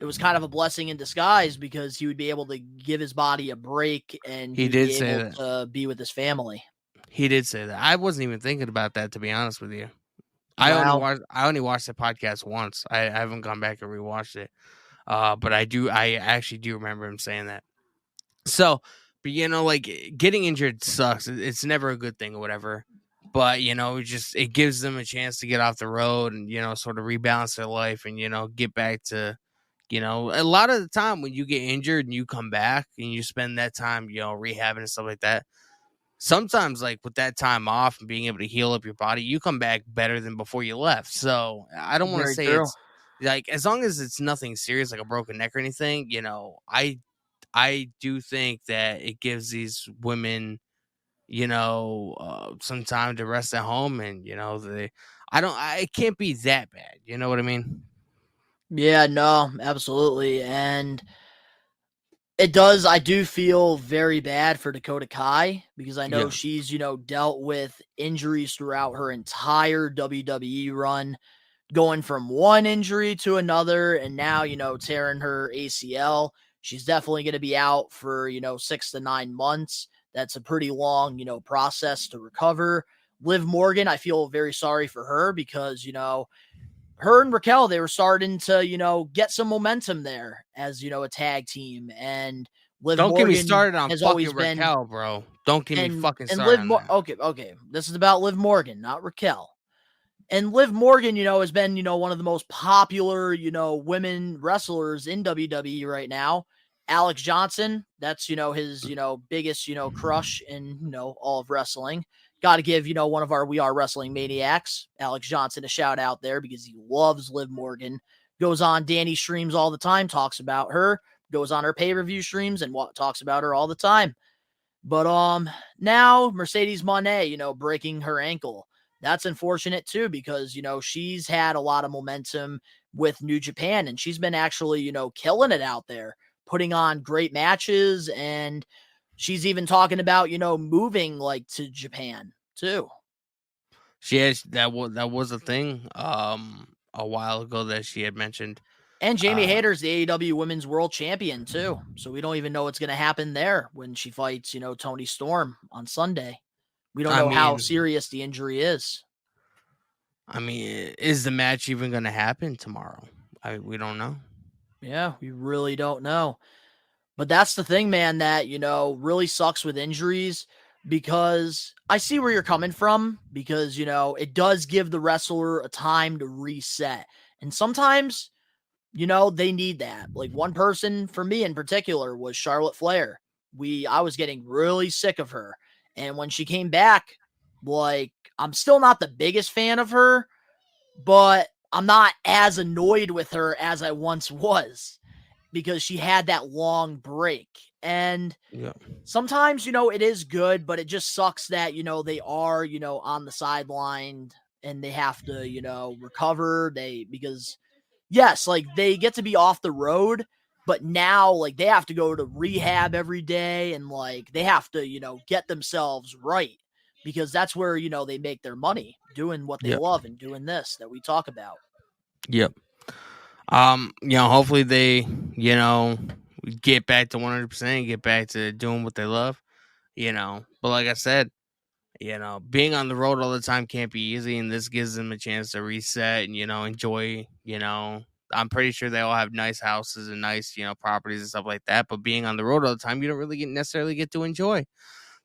Speaker 4: was kind of a blessing in disguise, because he would be able to give his body a break and
Speaker 6: He
Speaker 4: he'd
Speaker 6: did
Speaker 4: be
Speaker 6: say
Speaker 4: able
Speaker 6: that.
Speaker 4: to be with his family.
Speaker 6: He did say that. I wasn't even thinking about that, to be honest with you.
Speaker 4: Wow.
Speaker 6: I only watched the podcast once. I haven't gone back and rewatched it. But I actually do remember him saying that. So, but like, getting injured sucks. It's never a good thing or whatever. But it gives them a chance to get off the road and sort of rebalance their life and get back to, a lot of the time when you get injured and you come back and you spend that time rehabbing and stuff like that. Sometimes, like, with that time off and being able to heal up your body, you come back better than before you left. So I don't want to
Speaker 4: Very
Speaker 6: say
Speaker 4: true.
Speaker 6: it's like, as long as it's nothing serious, like a broken neck or anything, I do think that it gives these women, some time to rest at home, and it can't be that bad. You know what I mean?
Speaker 4: Yeah, no, absolutely. And I do feel very bad for Dakota Kai, because I know
Speaker 6: Yeah.
Speaker 4: she's, dealt with injuries throughout her entire WWE run, going from one injury to another, and now, tearing her ACL. She's definitely going to be out for, 6 to 9 months. That's a pretty long, process to recover. Liv Morgan, I feel very sorry for her, because, her and Raquel, they were starting to, get some momentum there as, a tag team. And Liv
Speaker 6: Don't get me
Speaker 4: Morgan
Speaker 6: started on
Speaker 4: has
Speaker 6: fucking
Speaker 4: always been,
Speaker 6: Raquel, bro. Don't get me fucking
Speaker 4: and
Speaker 6: started on that.
Speaker 4: okay. This is about Liv Morgan, not Raquel. And Liv Morgan, has been, one of the most popular, women wrestlers in WWE right now. Alex Johnson, that's, his, biggest, crush in, all of wrestling. Got to give, one of our We Are Wrestling maniacs, Alex Johnson, a shout out there, because he loves Liv Morgan. Goes on Danny streams all the time, talks about her, goes on her pay-per-view streams and talks about her all the time. But now Mercedes Moné, breaking her ankle. That's unfortunate too, because, she's had a lot of momentum with New Japan, and she's been actually, killing it out there, putting on great matches, and she's even talking about, moving like to Japan too.
Speaker 6: She has that was a thing a while ago that she had mentioned.
Speaker 4: And Jamie Hayter's the AEW Women's World Champion too. So we don't even know what's going to happen there when she fights, Toni Storm on Sunday. We don't know how serious the injury is.
Speaker 6: I mean, is the match even going to happen tomorrow? We don't know.
Speaker 4: Yeah, we really don't know. But that's the thing, man, that, really sucks with injuries, because I see where you're coming from, because, it does give the wrestler a time to reset. And sometimes, they need that. Like, one person for me in particular was Charlotte Flair. I was getting really sick of her. And when she came back, like, I'm still not the biggest fan of her, but I'm not as annoyed with her as I once was, because she had that long break. And sometimes, it is good, but it just sucks that, they are, on the sideline and they have to, recover. Because yes, like, they get to be off the road, but now, like, they have to go to rehab every day, and, like, they have to, get themselves right, because that's where, they make their money, doing what they love and doing this that we talk about.
Speaker 6: Yep. Hopefully they, get back to 100%, get back to doing what they love, But like I said, being on the road all the time can't be easy, and this gives them a chance to reset and, enjoy, I'm pretty sure they all have nice houses and nice, properties and stuff like that. But being on the road all the time, you don't really necessarily get to enjoy.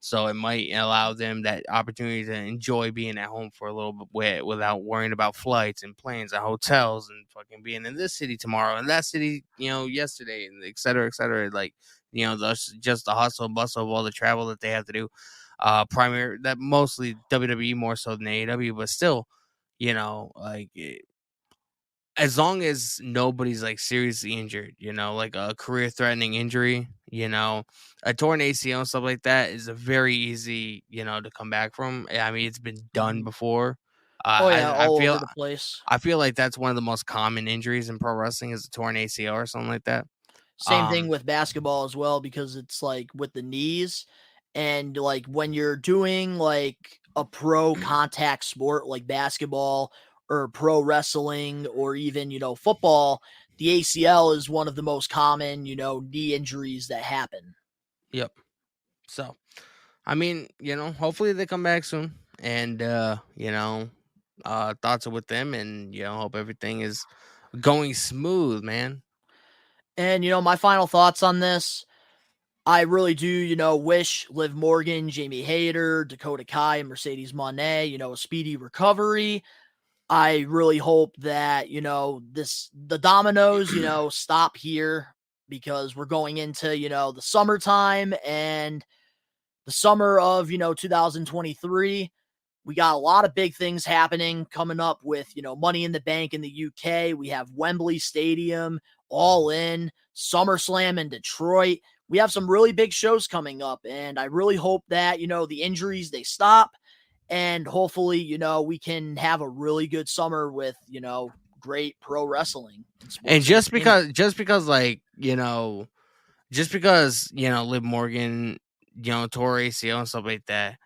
Speaker 6: So it might allow them that opportunity to enjoy being at home for a little bit without worrying about flights and planes and hotels and fucking being in this city tomorrow and that city, yesterday, and et cetera, et cetera. Like, just the hustle and bustle of all the travel that they have to do. Primary that mostly WWE more so than AEW, but still, like as long as nobody's like seriously injured, like a career threatening injury, a torn ACL and stuff like that is a very easy, to come back from. I mean, it's been done before.
Speaker 4: Oh yeah,
Speaker 6: I
Speaker 4: all
Speaker 6: feel
Speaker 4: over the place.
Speaker 6: I feel like that's one of the most common injuries in pro wrestling is a torn ACL or something like that.
Speaker 4: Same thing with basketball as well, because it's like with the knees, and like when you're doing like a pro contact sport like basketball or pro wrestling or even, football, the ACL is one of the most common, knee injuries that happen.
Speaker 6: Yep. So, I mean, hopefully they come back soon, and thoughts are with them, and hope everything is going smooth, man.
Speaker 4: And, my final thoughts on this, I really do, wish Liv Morgan, Jamie Hayter, Dakota Kai, and Mercedes Moné, a speedy recovery. I really hope that, the dominoes, stop here, because we're going into, the summertime and the summer of, 2023. We got a lot of big things happening coming up with, Money in the Bank in the UK. We have Wembley Stadium, All In, SummerSlam in Detroit. We have some really big shows coming up, and I really hope that, the injuries, they stop, and hopefully, we can have a really good summer with, great pro wrestling.
Speaker 6: And just because like, Liv Morgan, tore ACL and stuff like that,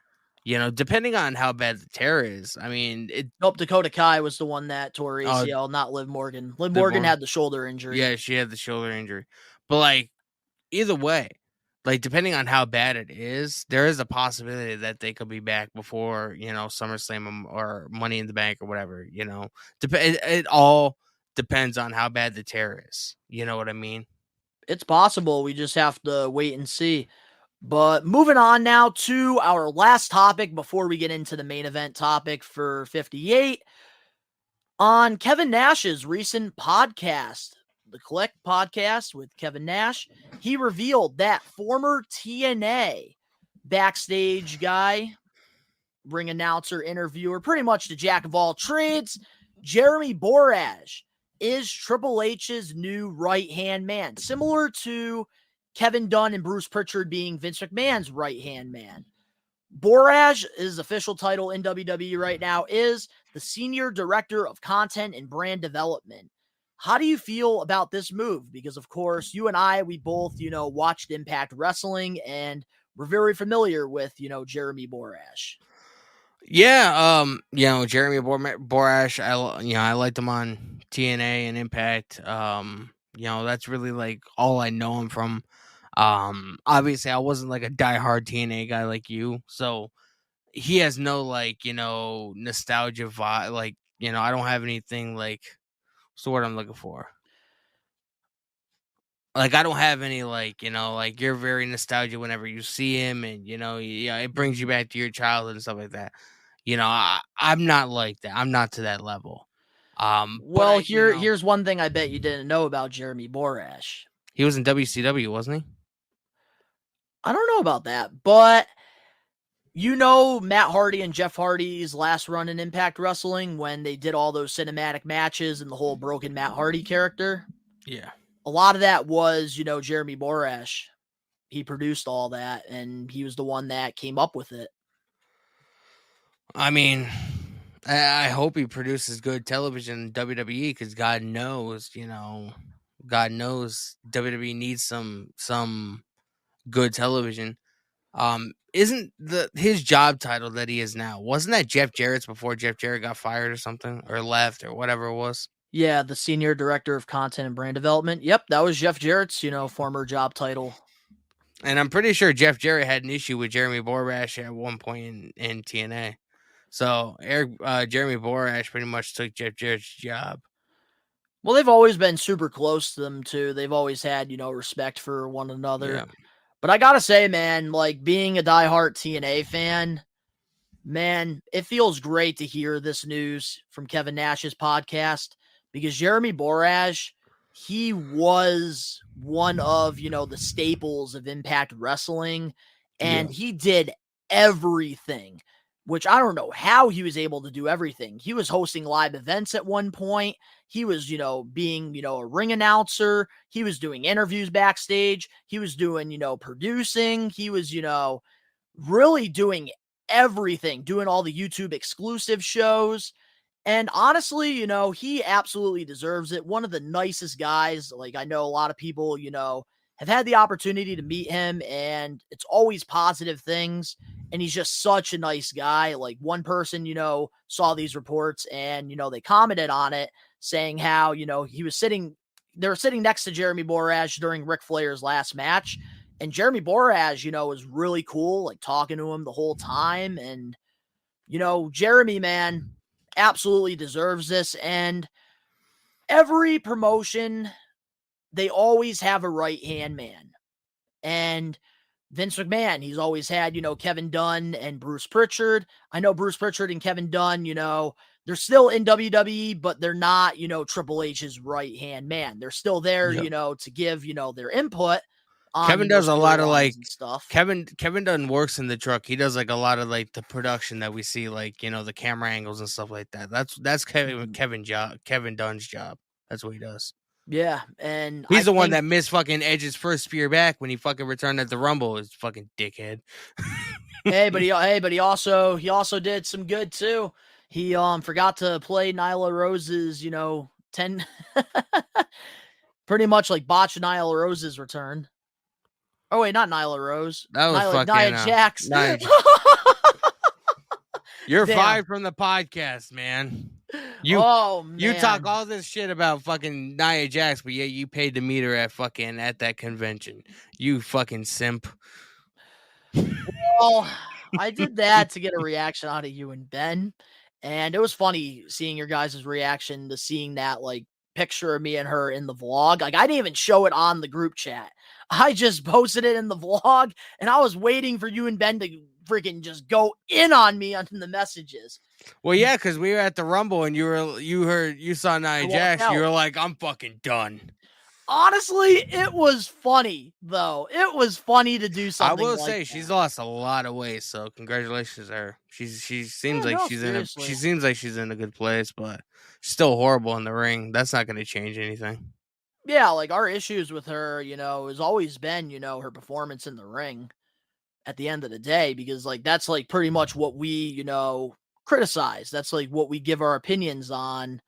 Speaker 6: depending on how bad the tear is, I mean,
Speaker 4: Nope, Dakota Kai was the one that tore ACL, not Liv Morgan. Liv Morgan had the shoulder injury.
Speaker 6: Yeah, she had the shoulder injury. But like, either way, like depending on how bad it is, there is a possibility that they could be back before, SummerSlam or Money in the Bank or whatever, it all depends on how bad the tear is. You know what I mean?
Speaker 4: It's possible. We just have to wait and see. But moving on now to our last topic before we get into the main event topic for 58. On Kevin Nash's recent podcast, the Click podcast with Kevin Nash, he revealed that former TNA backstage guy, ring announcer, interviewer, pretty much the jack of all trades, Jeremy Borash is Triple H's new right-hand man, similar to Kevin Dunn and Bruce Pritchard being Vince McMahon's right-hand man. Borash, his official title in WWE right now, is the Senior Director of Content and Brand Development. How do you feel about this move? Because, of course, you and I, we both, watched Impact Wrestling, and we're very familiar with, Jeremy Borash.
Speaker 6: Yeah, Jeremy Borash, I liked him on TNA and Impact. That's really like all I know him from. Obviously I wasn't like a diehard TNA guy like you, so he has no like, nostalgia vibe. Like, I don't have anything like, what's the word I'm looking for? Like, I don't have any like, like you're very nostalgic whenever you see him, and it brings you back to your childhood and stuff like that. I'm not like that. I'm not to that level.
Speaker 4: Well, here's one thing I bet you didn't know about Jeremy Borash.
Speaker 6: He was in WCW, wasn't he?
Speaker 4: I don't know about that, but Matt Hardy and Jeff Hardy's last run in Impact Wrestling when they did all those cinematic matches and the whole broken Matt Hardy character?
Speaker 6: Yeah.
Speaker 4: A lot of that was, Jeremy Borash. He produced all that, and he was the one that came up with it.
Speaker 6: I mean, I hope he produces good television in WWE, because God knows WWE needs some good television. Isn't his job title that he is now, wasn't that Jeff Jarrett's before Jeff Jarrett got fired or something, or left, or whatever it was?
Speaker 4: Yeah, the senior director of content and brand development. Yep, that was Jeff Jarrett's, former job title.
Speaker 6: And I'm pretty sure Jeff Jarrett had an issue with Jeremy Borash at one point in TNA. So Jeremy Borash pretty much took Jeff Jarrett's job.
Speaker 4: Well, they've always been super close to them too. They've always had, respect for one another.
Speaker 6: Yeah.
Speaker 4: But I gotta say, man, like being a diehard TNA fan, man, it feels great to hear this news from Kevin Nash's podcast because Jeremy Borash, he was one of, the staples of Impact Wrestling, and he did everything, which I don't know how he was able to do everything. He was hosting live events at one point. He was, being, a ring announcer. He was doing interviews backstage. He was doing, producing. He was, really doing everything, doing all the YouTube exclusive shows. And honestly, he absolutely deserves it. One of the nicest guys. Like, I know a lot of people, have had the opportunity to meet him, and it's always positive things. And he's just such a nice guy. Like, one person, saw these reports and, they commented on it saying how, they were sitting next to Jeremy Borash during Ric Flair's last match. And Jeremy Borash, was really cool, like talking to him the whole time. And, Jeremy, man, absolutely deserves this. And every promotion, they always have a right-hand man. And Vince McMahon, he's always had, Kevin Dunn and Bruce Pritchard. I know Bruce Pritchard and Kevin Dunn, they're still in WWE, but they're not, Triple H's right-hand man. They're still there, to give, their input.
Speaker 6: Kevin does a lot of
Speaker 4: stuff.
Speaker 6: Kevin Dunn works in the truck. He does like a lot of like the production that we see, like the camera angles and stuff like that. That's Kevin Dunn's job. That's what he does.
Speaker 4: Yeah, and
Speaker 6: he's the one that missed fucking Edge's first spear back when he fucking returned at the Rumble. His fucking dickhead.
Speaker 4: but he also did some good too. He forgot to play Nyla Rose's 10 pretty much like botched Nyla Rose's return. Oh wait, not Nyla Rose.
Speaker 6: That was
Speaker 4: Nia Jax.
Speaker 6: You're fired from the podcast, man. You talk all this shit about fucking Nia Jax, but yet you paid to meet her at that convention. You fucking simp.
Speaker 4: Well, I did that to get a reaction out of you and Ben, and it was funny seeing your guys' reaction to seeing that like picture of me and her in the vlog. Like, I didn't even show it on the group chat. I just posted it in the vlog, and I was waiting for you and Ben to freaking just go in on me on the messages.
Speaker 6: Well, yeah, because we were at the Rumble, and you saw Nia Jax. You were like, I'm fucking done.
Speaker 4: Honestly, it was funny though. It was funny to do something.
Speaker 6: I will
Speaker 4: like
Speaker 6: say
Speaker 4: that.
Speaker 6: she's lost a lot of weight, so congratulations to her. She seems like she's in a good place, but she's still horrible in the ring. That's not going to change anything.
Speaker 4: Yeah, like our issues with her, has always been, her performance in the ring at the end of the day, because like that's like pretty much what we, criticize. That's like what we give our opinions on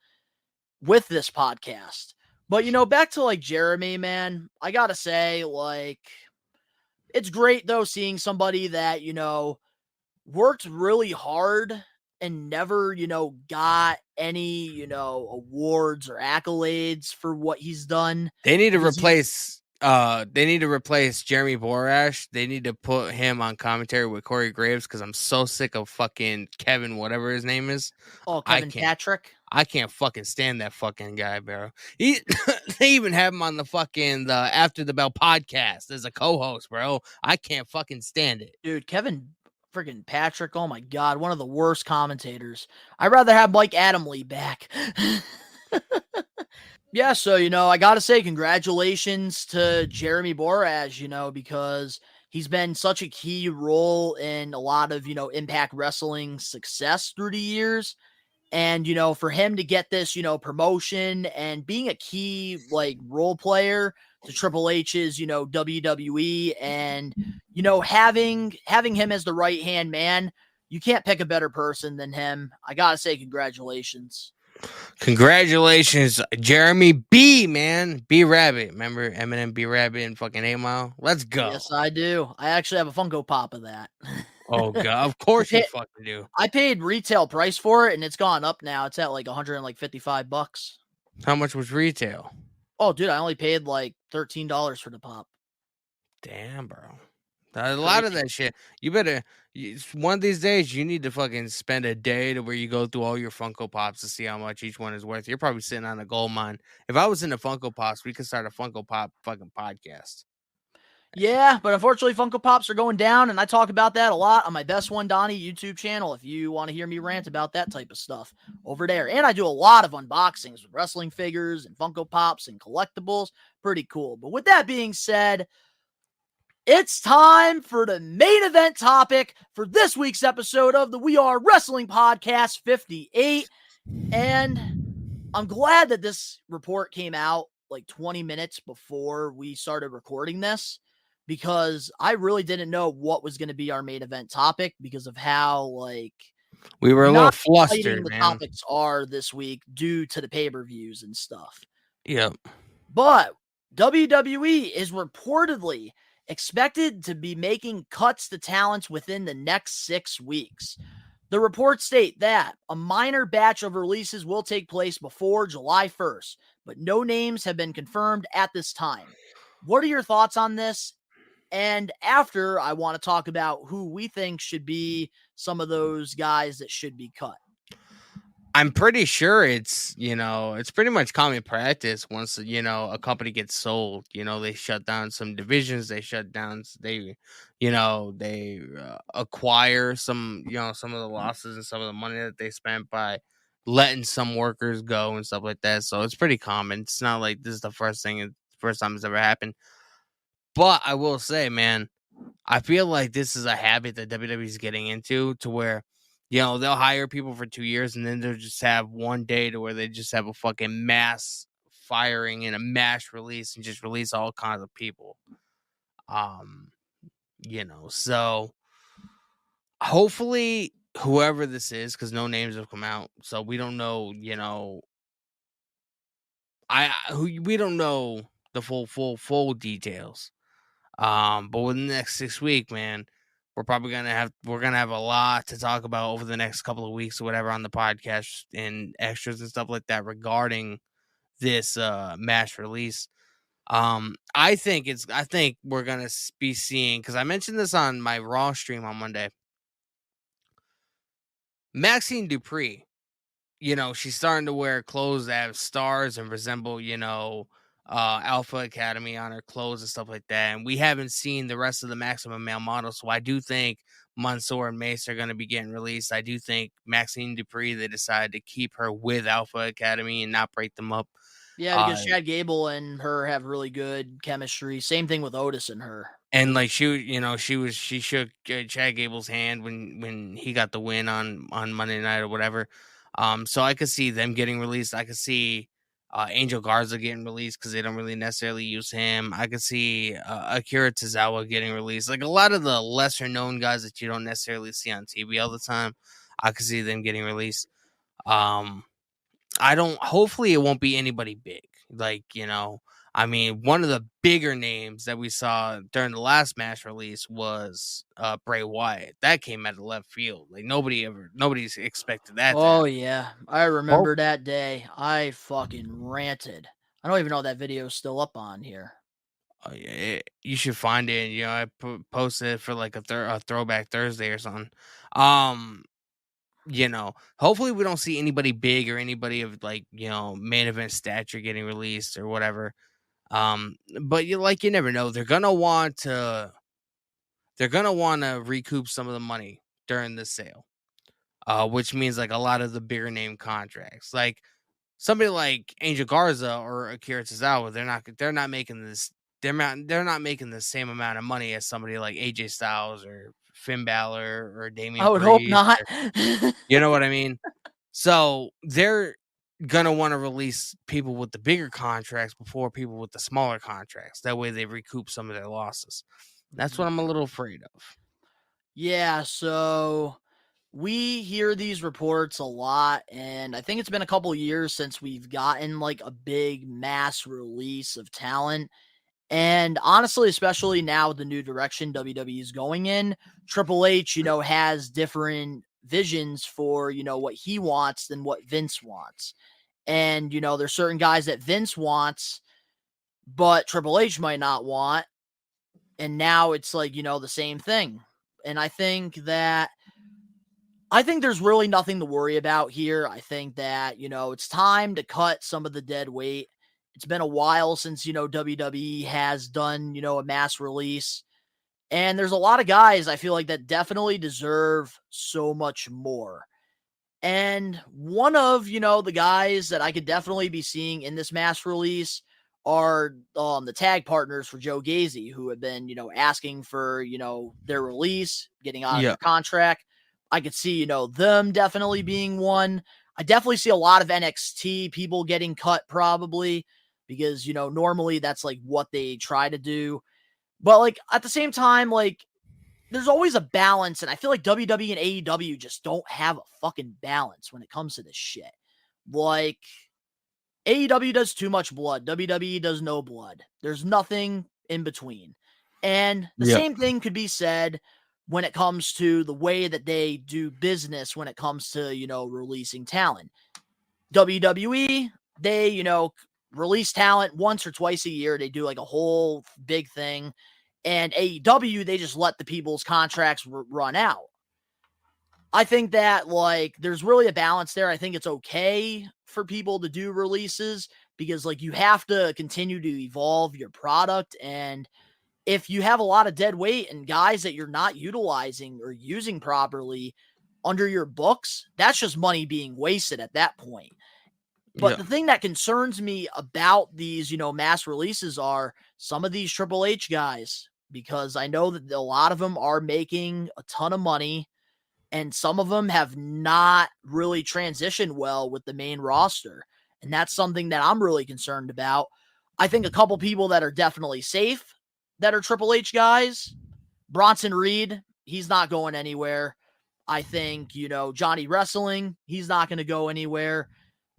Speaker 4: with this podcast. But, back to like Jeremy, man, I gotta say, like, it's great though seeing somebody that, worked really hard and never, got any, awards or accolades for what he's done.
Speaker 6: They need to replace Jeremy Borash. They need to put him on commentary with Corey Graves, because I'm so sick of fucking Kevin, whatever his name is.
Speaker 4: Oh, Kevin Patrick.
Speaker 6: I can't fucking stand that fucking guy, bro. They even have him on the After the Bell podcast as a co-host, bro. I can't fucking stand it.
Speaker 4: Dude, Kevin freaking Patrick, oh my God, one of the worst commentators. I'd rather have Mike Adamle back. Yeah, so, I gotta say congratulations to Jeremy Borash, because he's been such a key role in a lot of, Impact Wrestling success through the years. And, for him to get this, promotion and being a key, like, role player to Triple H's, WWE, and, having him as the right-hand man, you can't pick a better person than him. I gotta say congratulations.
Speaker 6: Congratulations, Jeremy B, man. B Rabbit. Remember Eminem B Rabbit and fucking 8 Mile? Let's go.
Speaker 4: Yes, I do. I actually have a Funko Pop of that.
Speaker 6: Oh, God. Of course you fucking do.
Speaker 4: I paid retail price for it, and it's gone up now. It's at like $155.
Speaker 6: How much was retail?
Speaker 4: Oh, dude, I only paid like $13 for the pop.
Speaker 6: Damn, bro. A lot of that shit. You better one of these days you need to fucking spend a day to where you go through all your Funko Pops to see how much each one is worth. You're probably sitting on a gold mine. If I was into Funko Pops, we could start a Funko Pop fucking podcast.
Speaker 4: Yeah, but unfortunately, Funko Pops are going down, and I talk about that a lot on my Best One Donnie YouTube channel if you want to hear me rant about that type of stuff over there. And I do a lot of unboxings with wrestling figures and Funko Pops and collectibles. Pretty cool. But with that being said, it's time for the main event topic for this week's episode of the We Are Wrestling Podcast 58. And I'm glad that this report came out like 20 minutes before we started recording this, because I really didn't know what was going to be our main event topic because of how like
Speaker 6: we were a little
Speaker 4: exciting
Speaker 6: flustered,
Speaker 4: the
Speaker 6: man.
Speaker 4: topics are this week due to the pay-per-views and stuff.
Speaker 6: Yep.
Speaker 4: But WWE is reportedly expected to be making cuts to talents within the next 6 weeks. The reports state that a minor batch of releases will take place before July 1st, but no names have been confirmed at this time. What are your thoughts on this? And after, I want to talk about who we think should be some of those guys that should be cut.
Speaker 6: I'm pretty sure it's pretty much common practice once, a company gets sold, they shut down some divisions, they acquire some of the losses and some of the money that they spent by letting some workers go and stuff like that. So it's pretty common. It's not like this is the first time it's ever happened. But I will say, man, I feel like this is a habit that WWE is getting into to where, they'll hire people for 2 years and then they'll just have one day to where they just have a fucking mass firing and a mass release and just release all kinds of people. So hopefully whoever this is, because no names have come out, so we don't know, we don't know the full details. But within the next 6 weeks, man, we're gonna have a lot to talk about over the next couple of weeks or whatever on the podcast and extras and stuff like that regarding this mass release. I think we're gonna be seeing, because I mentioned this on my Raw stream on Monday. Maxine Dupree, she's starting to wear clothes that have stars and resemble, Alpha Academy on her clothes and stuff like that. And we haven't seen the rest of the Maximum Male models. So I do think Mansoor and Mace are going to be getting released. I do think Maxine Dupree, they decided to keep her with Alpha Academy and not break them up.
Speaker 4: Yeah, because Chad Gable and her have really good chemistry. Same thing with Otis and her.
Speaker 6: And like she shook Chad Gable's hand when he got the win on Monday night or whatever. So I could see them getting released. I could see Angel Garza getting released because they don't really necessarily use him. I could see Akira Tozawa getting released. Like a lot of the lesser known guys that you don't necessarily see on TV all the time, I could see them getting released. Hopefully it won't be anybody big. Like, one of the bigger names that we saw during the last match release was Bray Wyatt. That came out of left field. Like nobody's expected that.
Speaker 4: Oh yeah, I remember that day. I fucking ranted. I don't even know if that video is still up on here.
Speaker 6: Oh yeah, you should find it. I posted it for like a throwback Thursday or something. Hopefully we don't see anybody big or anybody of like, main event stature getting released or whatever. But you never know. They're gonna want to recoup some of the money during the sale. Which means like a lot of the bigger name contracts. Like somebody like Angel Garza or Akira Tozawa, they're not making this. They're not making the same amount of money as somebody like AJ Styles or Finn Balor or Damian.
Speaker 4: I would hope
Speaker 6: Priest
Speaker 4: not.
Speaker 6: you know what I mean? So they're gonna want to release people with the bigger contracts before people with the smaller contracts. That way they recoup some of their losses. That's what I'm a little afraid of.
Speaker 4: Yeah, so we hear these reports a lot, and I think it's been a couple years since we've gotten like a big mass release of talent. And honestly, especially now with the new direction WWE is going in, Triple H, has different visions for, what he wants than what Vince wants. And, there's certain guys that Vince wants, but Triple H might not want. And now it's like, the same thing. And I think there's really nothing to worry about here. I think that, it's time to cut some of the dead weight. It's been a while since, WWE has done, a mass release. And there's a lot of guys I feel like that definitely deserve so much more. And one of, the guys that I could definitely be seeing in this mass release are the tag partners for Joe Gacy, who have been, asking for, their release, getting out of their contract. I could see, them definitely being one. I definitely see a lot of NXT people getting cut probably because, normally that's like what they try to do. But like at the same time, like there's always a balance. And I feel like WWE and AEW just don't have a fucking balance when it comes to this shit. Like AEW does too much blood. WWE does no blood. There's nothing in between. And the same thing could be said when it comes to the way that they do business when it comes to, releasing talent. WWE, they, release talent once or twice a year. They do like a whole big thing. And AEW, they just let the people's contracts run out. I think that like there's really a balance there. I think it's okay for people to do releases because like you have to continue to evolve your product. And if you have a lot of dead weight and guys that you're not utilizing or using properly under your books, that's just money being wasted at that point. But the thing that concerns me about these, mass releases are some of these Triple H guys, because I know that a lot of them are making a ton of money and some of them have not really transitioned well with the main roster. And that's something that I'm really concerned about. I think a couple people that are definitely safe that are Triple H guys, Bronson Reed, he's not going anywhere. I think, Johnny Wrestling, he's not going to go anywhere.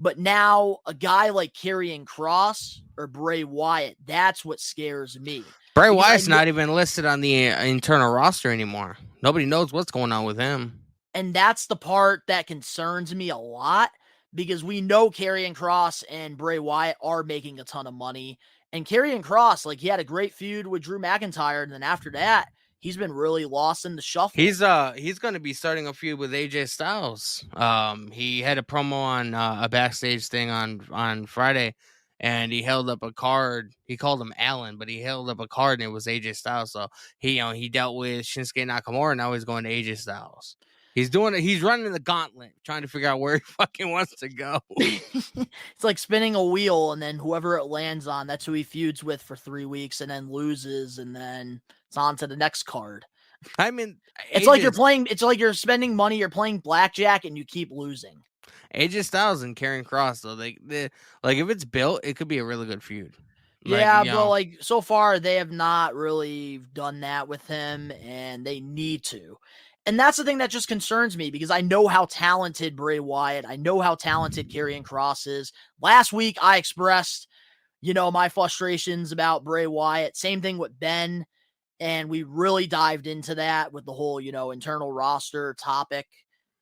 Speaker 4: But now a guy like Karrion Kross or Bray Wyatt, that's what scares me.
Speaker 6: Bray Wyatt's not even listed on the internal roster anymore. Nobody knows what's going on with him.
Speaker 4: And that's the part that concerns me a lot because we know Karrion Kross and Bray Wyatt are making a ton of money. And Karrion Kross, like he had a great feud with Drew McIntyre. And then after that, he's been really lost in the shuffle.
Speaker 6: He's going to be starting a feud with AJ Styles. He had a promo on a backstage thing on Friday, and he held up a card. He called him Allen, but he held up a card and it was AJ Styles. So he dealt with Shinsuke Nakamura. Now he's going to AJ Styles. He's running the gauntlet, trying to figure out where he fucking wants to go.
Speaker 4: It's like spinning a wheel, and then whoever it lands on, that's who he feuds with for 3 weeks, and then loses, and then it's on to the next card.
Speaker 6: I mean,
Speaker 4: it's like you're spending money, you're playing blackjack, and you keep losing.
Speaker 6: AJ Styles and Karrion Kross, though, they like if it's built, it could be a really good feud.
Speaker 4: Yeah, but like so far they have not really done that with him, and they need to. And that's the thing that just concerns me because I know how talented Bray Wyatt, I know how talented Karrion Kross is. Last week I expressed, my frustrations about Bray Wyatt. Same thing with Ben. And we really dived into that with the whole, internal roster topic.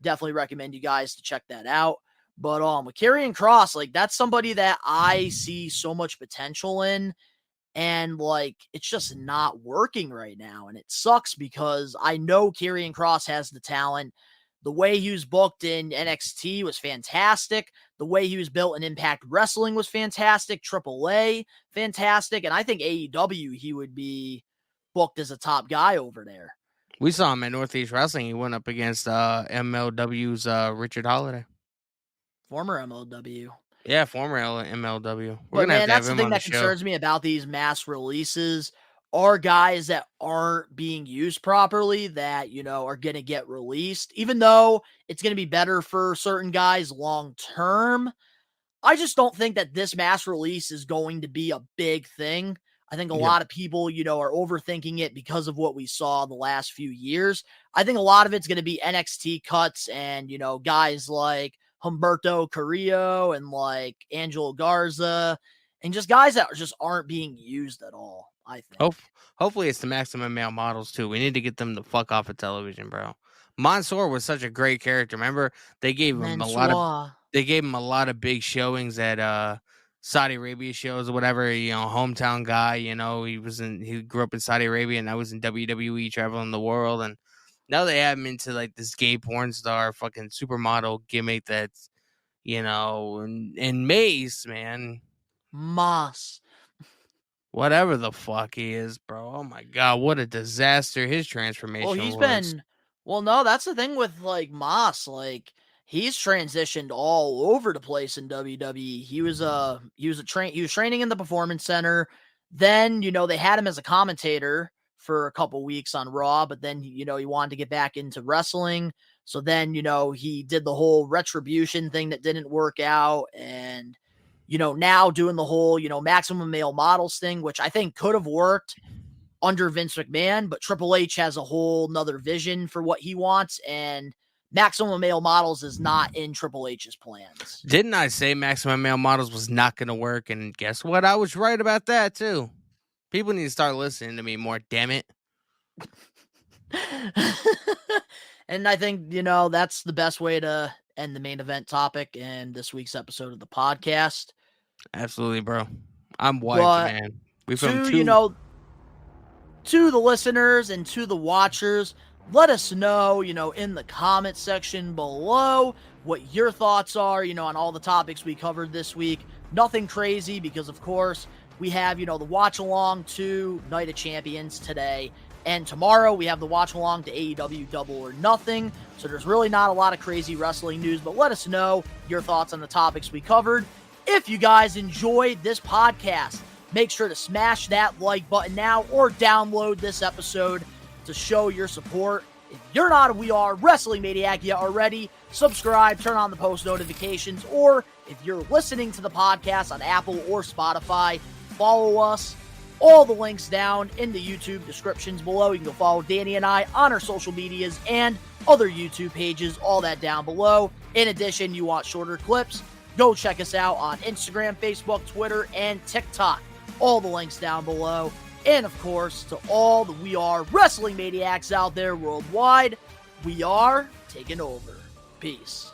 Speaker 4: Definitely recommend you guys to check that out. But with Karrion Kross, like that's somebody that I see so much potential in. And like, it's just not working right now. And it sucks because I know Karrion Kross has the talent. The way he was booked in NXT was fantastic. The way he was built in Impact Wrestling was fantastic. AAA, fantastic. And I think AEW, he would be booked as a top guy over there.
Speaker 6: We saw him at Northeast Wrestling. He went up against MLW's Richard Holiday.
Speaker 4: Former MLW.
Speaker 6: Yeah, former MLW.
Speaker 4: But man, that's the thing that concerns me about these mass releases are guys that aren't being used properly that, are going to get released. Even though it's going to be better for certain guys long term, I just don't think that this mass release is going to be a big thing. I think a lot of people, are overthinking it because of what we saw the last few years. I think a lot of it's going to be NXT cuts and, guys like Humberto Carrillo and like Angelo Garza and just guys that just aren't being used at all, I think.
Speaker 6: Hopefully it's the maximum male models too. We need to get them the fuck off of television, bro. Mansoor was such a great character. Remember, they gave him a lot they gave him a lot of big showings at Saudi Arabia shows or whatever. Hometown guy. He grew up in Saudi Arabia, and I was in WWE, traveling the world, and now they have him into like this gay porn star, fucking supermodel gimmick that's and Mace, man.
Speaker 4: Moss.
Speaker 6: Whatever the fuck he is, bro. Oh my god, what a disaster his transformation was.
Speaker 4: No, that's the thing with like Moss. Like he's transitioned all over the place in WWE. He was training in the Performance Center. Then, they had him as a commentator for a couple weeks on Raw, but then, he wanted to get back into wrestling. So then, he did the whole Retribution thing that didn't work out. And, now doing the whole, Maximum Male Models thing, which I think could have worked under Vince McMahon, but Triple H has a whole nother vision for what he wants. And Maximum Male Models is not in Triple H's plans.
Speaker 6: Didn't I say Maximum Male Models was not going to work? And guess what? I was right about that too. People need to start listening to me more, damn it.
Speaker 4: And I think, that's the best way to end the main event topic and this week's episode of the podcast.
Speaker 6: Absolutely, bro. I'm wiped, man.
Speaker 4: To the listeners and to the watchers, let us know, in the comment section below what your thoughts are, on all the topics we covered this week. Nothing crazy because, of course, we have, the watch along to Night of Champions today. And tomorrow we have the watch along to AEW Double or Nothing. So there's really not a lot of crazy wrestling news, but let us know your thoughts on the topics we covered. If you guys enjoyed this podcast, make sure to smash that like button now or download this episode to show your support. If you're not a We Are Wrestling Maniac yet already, subscribe, turn on the post notifications, or if you're listening to the podcast on Apple or Spotify, follow us. All the links down in the YouTube descriptions below. You can go follow Danny and I on our social medias and other YouTube pages, all that down below. In addition, you want shorter clips, go check us out on Instagram, Facebook, Twitter, and TikTok. All the links down below. And of course, to all the We Are Wrestling Maniacs out there worldwide, we are taking over. Peace.